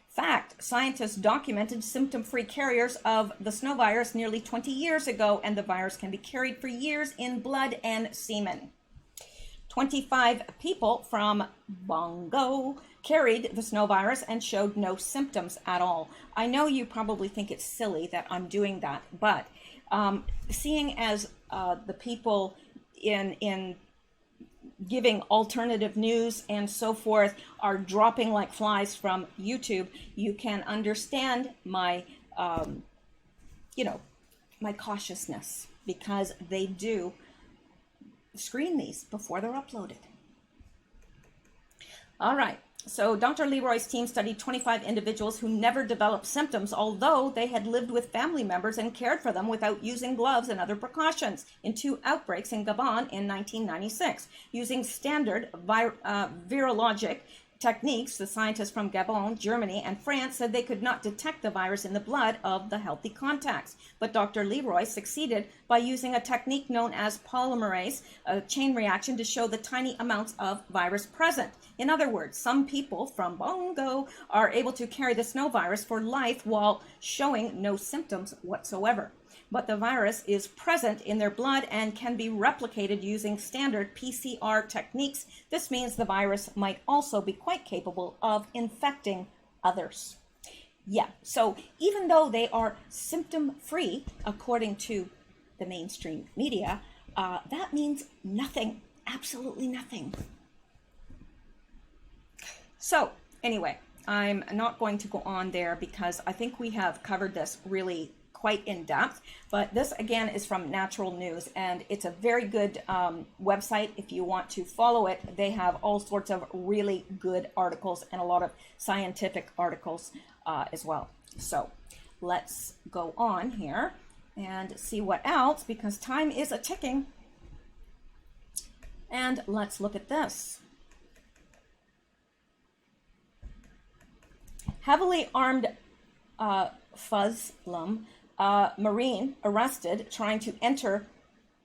Fact. Scientists documented symptom-free carriers of the snow virus nearly 20 years ago, and the virus can be carried for years in blood and semen. 25 people from Bongo carried the snow virus and showed no symptoms at all. I know you probably think it's silly that I'm doing that, but seeing as the people in giving alternative news and so forth are dropping like flies from YouTube, you can understand my, my cautiousness, because they do screen these before they're uploaded. All right. So Dr. Leroy's team studied 25 individuals who never developed symptoms, although they had lived with family members and cared for them without using gloves and other precautions, in 2 outbreaks in Gabon in 1996. Using standard virologic techniques, the scientists from Gabon, Germany, and France said they could not detect the virus in the blood of the healthy contacts. But Dr. Leroy succeeded by using a technique known as polymerase chain reaction to show the tiny amounts of virus present. In other words, some people from Bongo are able to carry the snow virus for life while showing no symptoms whatsoever. But the virus is present in their blood and can be replicated using standard PCR techniques. This means the virus might also be quite capable of infecting others. Yeah, so even though they are symptom-free, according to the mainstream media, that means nothing, absolutely nothing. So anyway, I'm not going to go on there because I think we have covered this really quite in depth, but this again is from Natural News, and it's a very good website if you want to follow it. They have all sorts of really good articles and a lot of scientific articles as well. So let's go on here and see what else, because time is a ticking. And let's look at this. Heavily armed Muslim Marine arrested trying to enter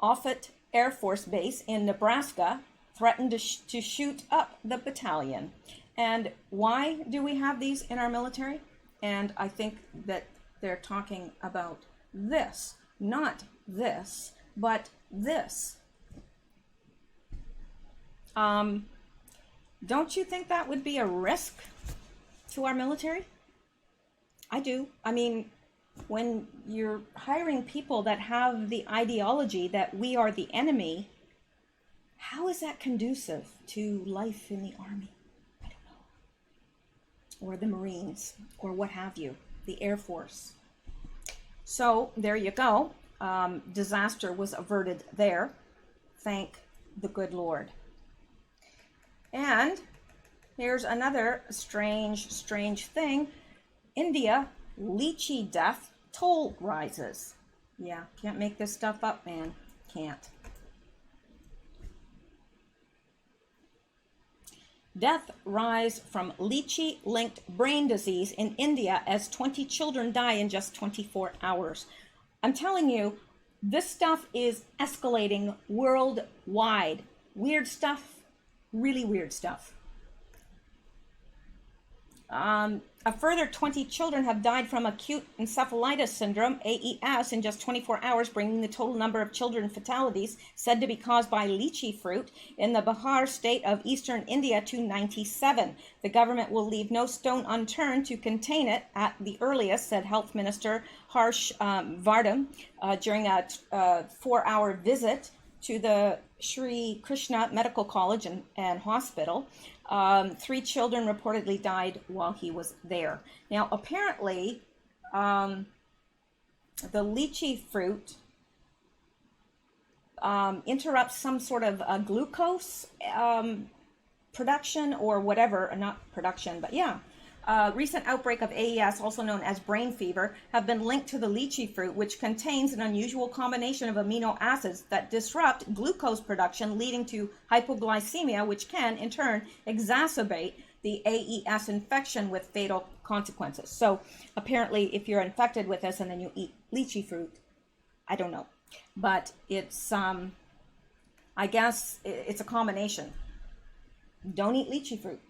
Offutt Air Force Base in Nebraska, threatened to shoot up the battalion. And why do we have these in our military? And I think that they're talking about this, not this, but this. Don't you think that would be a risk to our military? I do. I mean, when you're hiring people that have the ideology that we are the enemy, how is that conducive to life in the Army? I don't know. Or the Marines, or what have you, the Air Force. So there you go. Disaster was averted there. Thank the good Lord. And here's another strange thing. India, lychee death toll rises. Yeah, can't make this stuff up, man. Can't. Death rise from lychee-linked brain disease in India as 20 children die in just 24 hours. I'm telling you, this stuff is escalating worldwide. Weird stuff, really weird stuff. A further 20 children have died from acute encephalitis syndrome, AES, in just 24 hours, bringing the total number of children fatalities said to be caused by lychee fruit in the Bihar state of eastern India to 97. The government will leave no stone unturned to contain it at the earliest, said Health Minister Harsh Vardhan during a 4-hour visit to the Sri Krishna Medical College and Hospital. 3 children reportedly died while he was there. Now, apparently, the lychee fruit interrupts some sort of glucose production or whatever, not production, but yeah. Recent outbreak of AES, also known as brain fever, have been linked to the lychee fruit, which contains an unusual combination of amino acids that disrupt glucose production, leading to hypoglycemia, which can, in turn, exacerbate the AES infection with fatal consequences. So, apparently, if you're infected with this and then you eat lychee fruit, I don't know. But it's, I guess, it's a combination. Don't eat lychee fruit.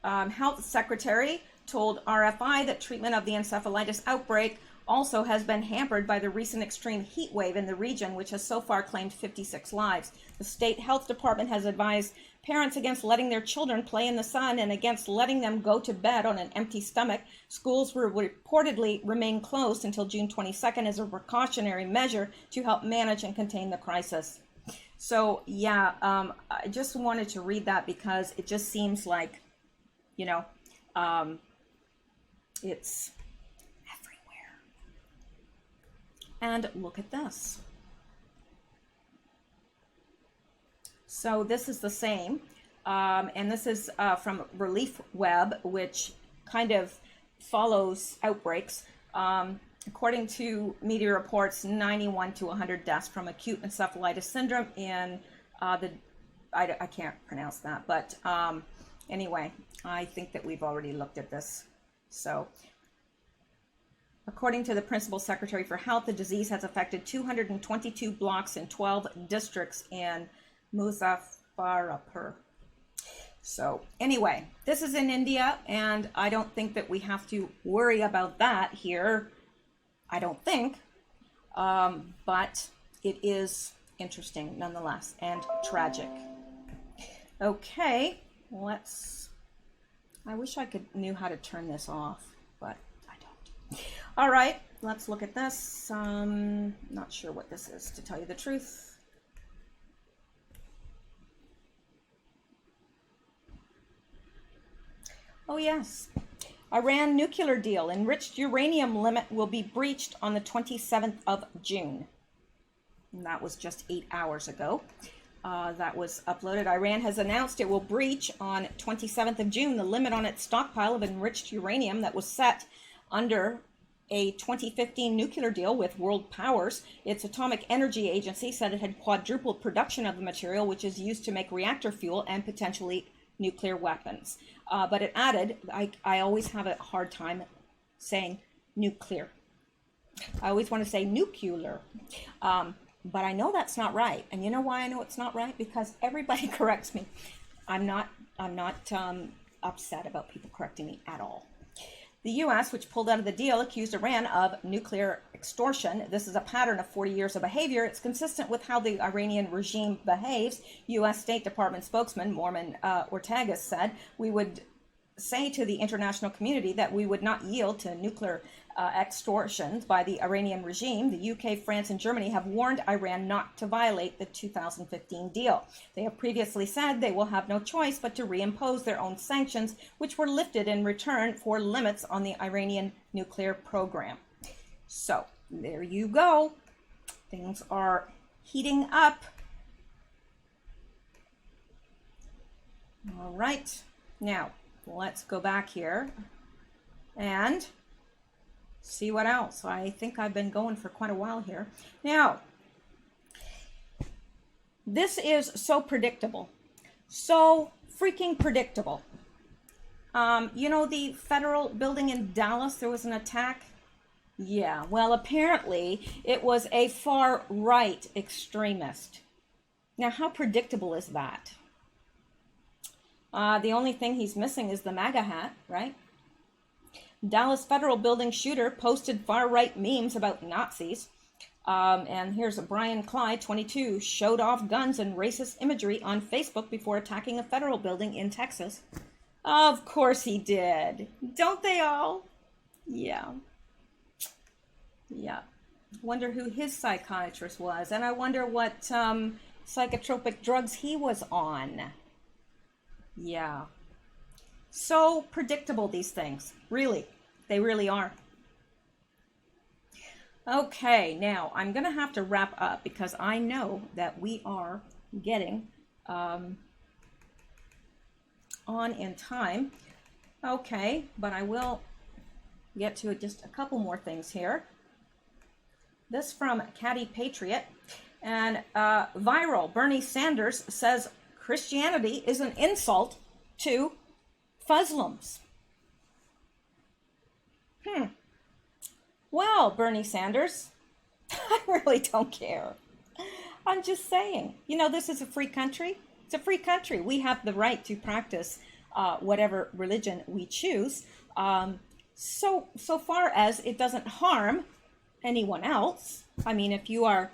Health Secretary told RFI that treatment of the encephalitis outbreak also has been hampered by the recent extreme heat wave in the region, which has so far claimed 56 lives. The state health department has advised parents against letting their children play in the sun and against letting them go to bed on an empty stomach. Schools will reportedly remain closed until June 22nd as a precautionary measure to help manage and contain the crisis. So, yeah, I just wanted to read that because it just seems like, you know, it's everywhere. And look at this. So this is the same, and this is from Relief Web, which kind of follows outbreaks. According to media reports, 91 to 100 deaths from acute encephalitis syndrome in I can't pronounce that, but anyway, I think that we've already looked at this. So, according to the Principal Secretary for Health, the disease has affected 222 blocks in 12 districts in Muzaffarpur. So anyway, this is in India, and I don't think that we have to worry about that here. I don't think, but it is interesting nonetheless and tragic. Okay, I wish I knew how to turn this off, but I don't. All right, let's look at this. Not sure what this is, to tell you the truth. Oh yes, Iran nuclear deal. Enriched uranium limit will be breached on the 27th of June. And that was just 8 hours ago. That was uploaded. Iran has announced it will breach on 27th of June the limit on its stockpile of enriched uranium that was set under a 2015 nuclear deal with world powers. Its Atomic Energy Agency said it had quadrupled production of the material, which is used to make reactor fuel and potentially nuclear weapons. But it added, I always have a hard time saying nuclear. I always want to say nuclear. But I know that's not right. And you know why I know it's not right? Because everybody corrects me. I'm not upset about people correcting me at all. The U.S., which pulled out of the deal, accused Iran of nuclear extortion. This is a pattern of 40 years of behavior. It's consistent with how the Iranian regime behaves. U.S. State Department spokesman Mormon Ortagus said, "We would say to the international community that we would not yield to nuclear extortions by the Iranian regime. The UK, France, and Germany have warned Iran not to violate the 2015 deal. They have previously said they will have no choice but to reimpose their own sanctions, which were lifted in return for limits on the Iranian nuclear program." So, there you go. Things are heating up. All right. Now, let's go back here and see what else. I think I've been going for quite a while here. Now, this is so predictable. So freaking predictable. You know the federal building in Dallas, there was an attack? Yeah, well, apparently it was a far-right extremist. Now, how predictable is that? The only thing he's missing is the MAGA hat, right? Dallas federal building shooter posted far-right memes about Nazis. And here's Brian Clyde, 22, showed off guns and racist imagery on Facebook before attacking a federal building in Texas. Of course he did. Don't they all? Yeah. Yeah. Wonder who his psychiatrist was. And I wonder what psychotropic drugs he was on. Yeah. So predictable, these things. Really. They really are. Okay, now I'm going to have to wrap up because I know that we are getting on in time. Okay, but I will get to just a couple more things here. This from Caddy Patriot. And viral, Bernie Sanders says Christianity is an insult to Muslims. Well, Bernie Sanders, I really don't care. I'm just saying, you know, this is a free country. It's a free country. We have the right to practice whatever religion we choose, so far as it doesn't harm anyone else. I mean, if your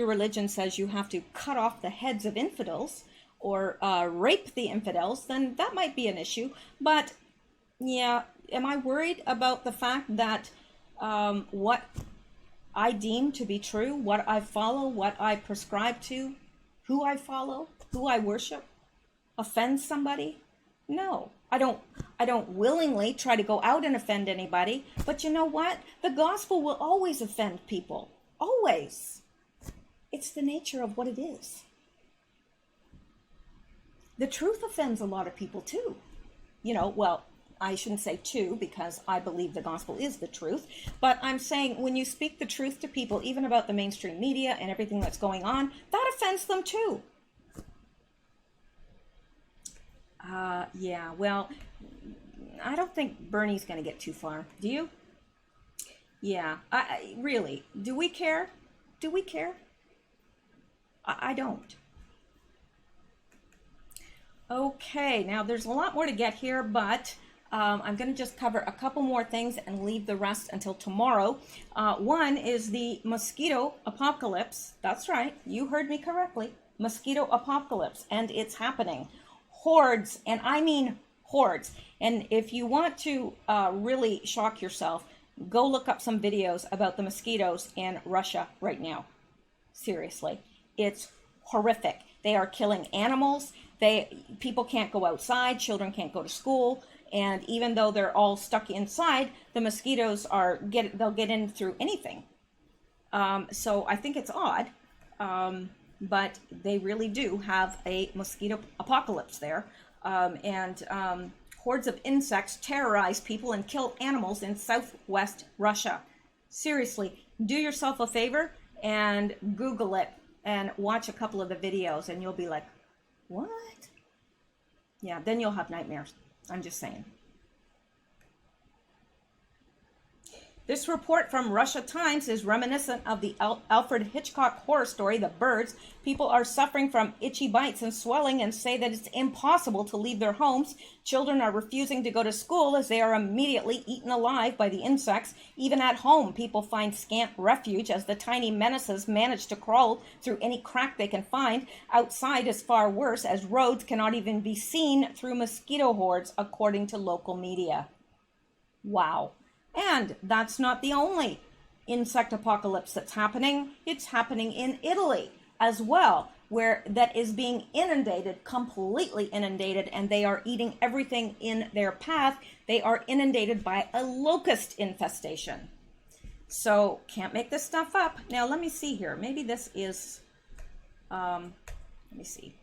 religion says you have to cut off the heads of infidels or rape the infidels, then that might be an issue. But yeah, am I worried about the fact that what I deem to be true, what I follow, what I prescribe to, who I follow, who I worship, offends somebody? No, I don't willingly try to go out and offend anybody. But you know what? The gospel will always offend people. Always. It's the nature of what it is. The truth offends a lot of people too. You know, well, I shouldn't say too, because I believe the gospel is the truth, but I'm saying when you speak the truth to people, even about the mainstream media and everything that's going on, that offends them too. Yeah, well, I don't think Bernie's going to get too far. Do you? Yeah, really, do we care? Do we care? I don't. Okay, now there's a lot more to get here, but I'm going to just cover a couple more things and leave the rest until tomorrow. One is the mosquito apocalypse. That's right, you heard me correctly. Mosquito apocalypse, and it's happening. Hordes, and I mean hordes. And if you want to really shock yourself, go look up some videos about the mosquitoes in Russia right now. Seriously, it's horrific. They are killing animals. People can't go outside, children can't go to school, and even though they're all stuck inside, the mosquitoes they'll get in through anything. So I think it's odd, but they really do have a mosquito apocalypse there, and hordes of insects terrorize people and kill animals in southwest Russia. Seriously, do yourself a favor and Google it and watch a couple of the videos, and you'll be like, what? Yeah, then you'll have nightmares. I'm just saying. This report from Russia Times is reminiscent of the Alfred Hitchcock horror story, The Birds. People are suffering from itchy bites and swelling and say that it's impossible to leave their homes. Children are refusing to go to school as they are immediately eaten alive by the insects. Even at home, people find scant refuge as the tiny menaces manage to crawl through any crack they can find. Outside is far worse, as roads cannot even be seen through mosquito hordes, according to local media. Wow. And that's not the only insect apocalypse that's happening. It's happening in Italy as well, where that is being inundated, completely inundated, and they are eating everything in their path. They are inundated by a locust infestation. So can't make this stuff up. Now let me see here. Maybe this is, let me see.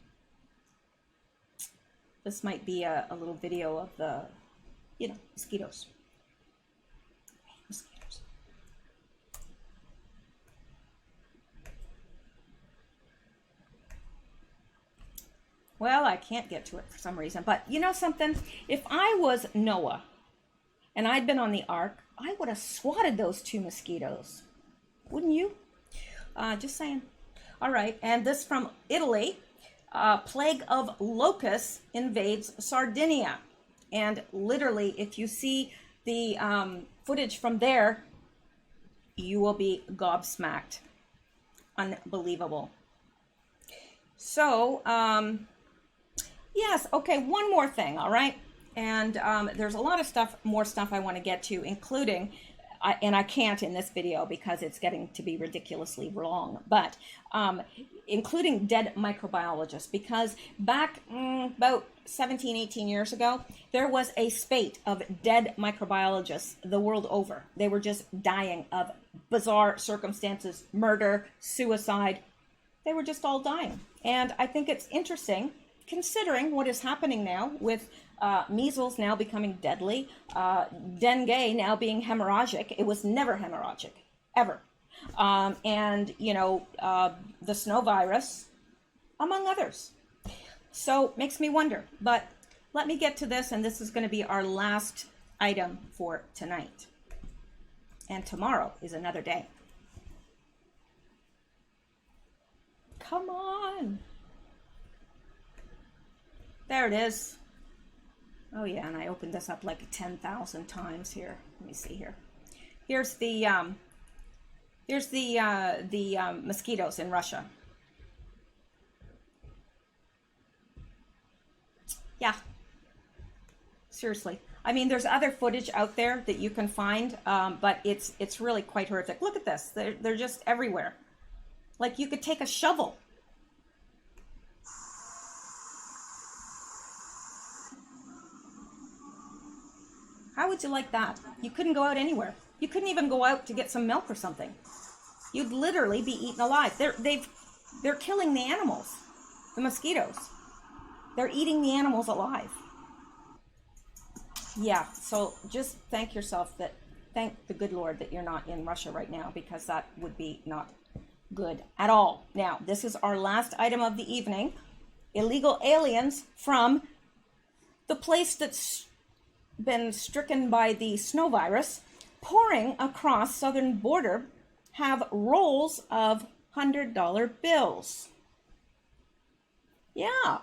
This might be a little video of the, mosquitoes. Well, I can't get to it for some reason, but you know something? If I was Noah and I'd been on the ark, I would have swatted those 2 mosquitoes. Wouldn't you? Just saying. All right, and this from Italy. Plague of locusts invades Sardinia. And literally, if you see the footage from there, you will be gobsmacked. Unbelievable. So, yes, okay, one more thing, all right? And there's a lot of more stuff I want to get to, including, and I can't in this video because it's getting to be ridiculously long, but including dead microbiologists, because back about 17, 18 years ago, there was a spate of dead microbiologists the world over. They were just dying of bizarre circumstances, murder, suicide. They were just all dying. And I think it's interesting, considering what is happening now with measles now becoming deadly, dengue now being hemorrhagic. It was never hemorrhagic, ever. And, the snow virus, among others. So makes me wonder. But let me get to this, and this is going to be our last item for tonight. And tomorrow is another day. Come on. There it is. Oh yeah, and I opened this up like 10,000 times here. Let me see here. Here's the mosquitoes in Russia. Yeah. Seriously. I mean, there's other footage out there that you can find, but it's really quite horrific. Look at this. They're just everywhere. Like you could take a shovel. How would you like that? You couldn't go out anywhere. You couldn't even go out to get some milk or something. You'd literally be eaten alive. They're killing the animals, the mosquitoes. They're eating the animals alive. Yeah, so just thank the good Lord that you're not in Russia right now, because that would be not good at all. Now, this is our last item of the evening. Illegal aliens from the place that's been stricken by the snow virus, pouring across southern border, have rolls of $100 bills. Yeah,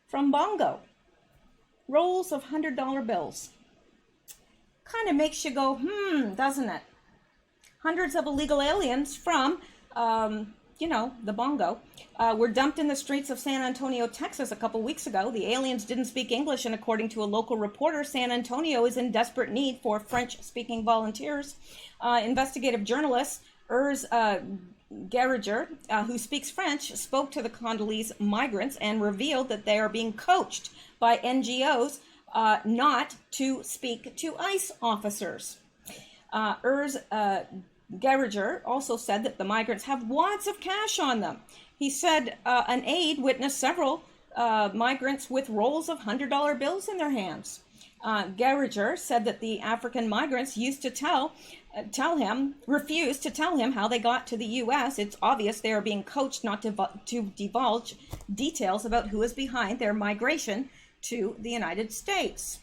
from Bongo. Rolls of $100 bills. Kind of makes you go, doesn't it? Hundreds of illegal aliens from, the Bongo, were dumped in the streets of San Antonio, Texas a couple weeks ago. The aliens didn't speak English, and according to a local reporter, San Antonio is in desperate need for French-speaking volunteers. Investigative journalist Urs Geriger, who speaks French, spoke to the Congolese migrants and revealed that they are being coached by NGOs not to speak to ICE officers. Urs Geriger also said that the migrants have wads of cash on them. He said an aide witnessed several migrants with rolls of $100 bills in their hands. Geriger said that the African migrants refused to tell him how they got to the U.S. It's obvious they are being coached not to divulge details about who is behind their migration to the United States.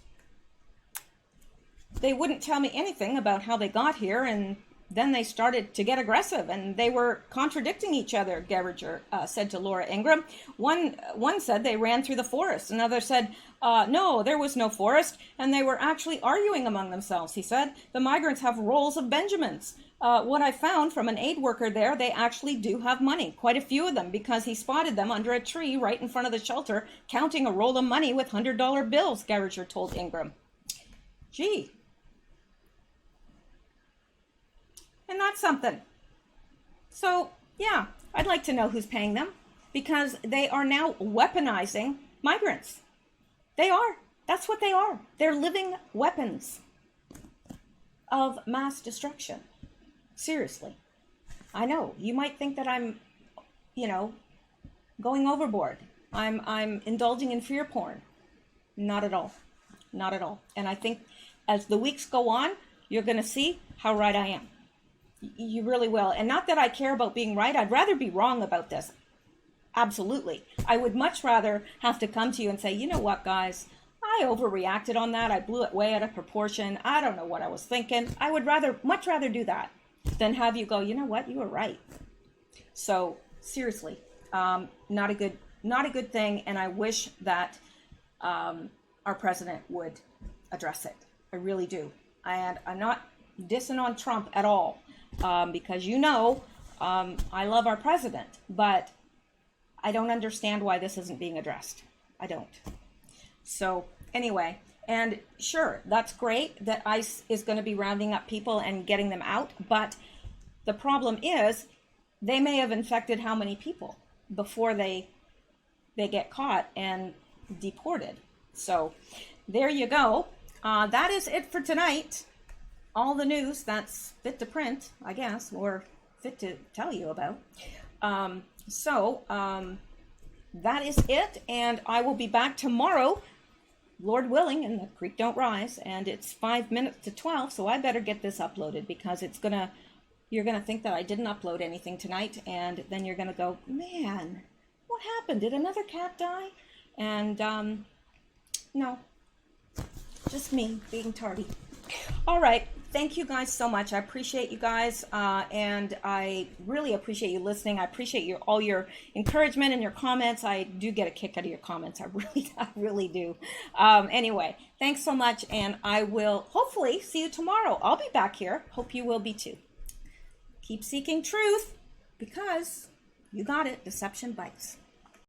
They wouldn't tell me anything about how they got here, and then they started to get aggressive, and they were contradicting each other, Geriger said to Laura Ingram. One said they ran through the forest. Another said, no, there was no forest, and they were actually arguing among themselves, he said. The migrants have rolls of Benjamins. What I found from an aid worker there, they actually do have money, quite a few of them, because he spotted them under a tree right in front of the shelter, counting a roll of money with $100 bills, Geriger told Ingram. Gee. And that's something. So, yeah, I'd like to know who's paying them, because they are now weaponizing migrants. They are. That's what they are. They're living weapons of mass destruction. Seriously. I know. You might think that I'm, going overboard. I'm indulging in fear porn. Not at all. Not at all. And I think as the weeks go on, you're going to see how right I am. You really will. And not that I care about being right. I'd rather be wrong about this. Absolutely. I would much rather have to come to you and say, you know what, guys, I overreacted on that. I blew it way out of proportion. I don't know what I was thinking. I would much rather do that than have you go, you know what, you were right. So seriously, not a good thing. And I wish that our president would address it. I really do. And I'm not dissing on Trump at all. Because I love our president, but I don't understand why this isn't being addressed. I don't. So anyway, and sure, that's great that ICE is going to be rounding up people and getting them out, but the problem is they may have infected how many people before they get caught and deported. So there you go. That is it for tonight. All the news that's fit to print, I guess, or fit to tell you about. That is it, and I will be back tomorrow, Lord willing, and the creek don't rise, and it's 5 minutes to 12, so I better get this uploaded, because you're gonna think that I didn't upload anything tonight, and then you're gonna go, man, what happened? Did another cat die? And no, just me being tardy. All right. Thank you guys so much. I appreciate you guys, and I really appreciate you listening. I appreciate all your encouragement and your comments. I do get a kick out of your comments. I really do. Anyway, thanks so much, and I will hopefully see you tomorrow. I'll be back here. Hope you will be too. Keep seeking truth, because you got it. Deception bites.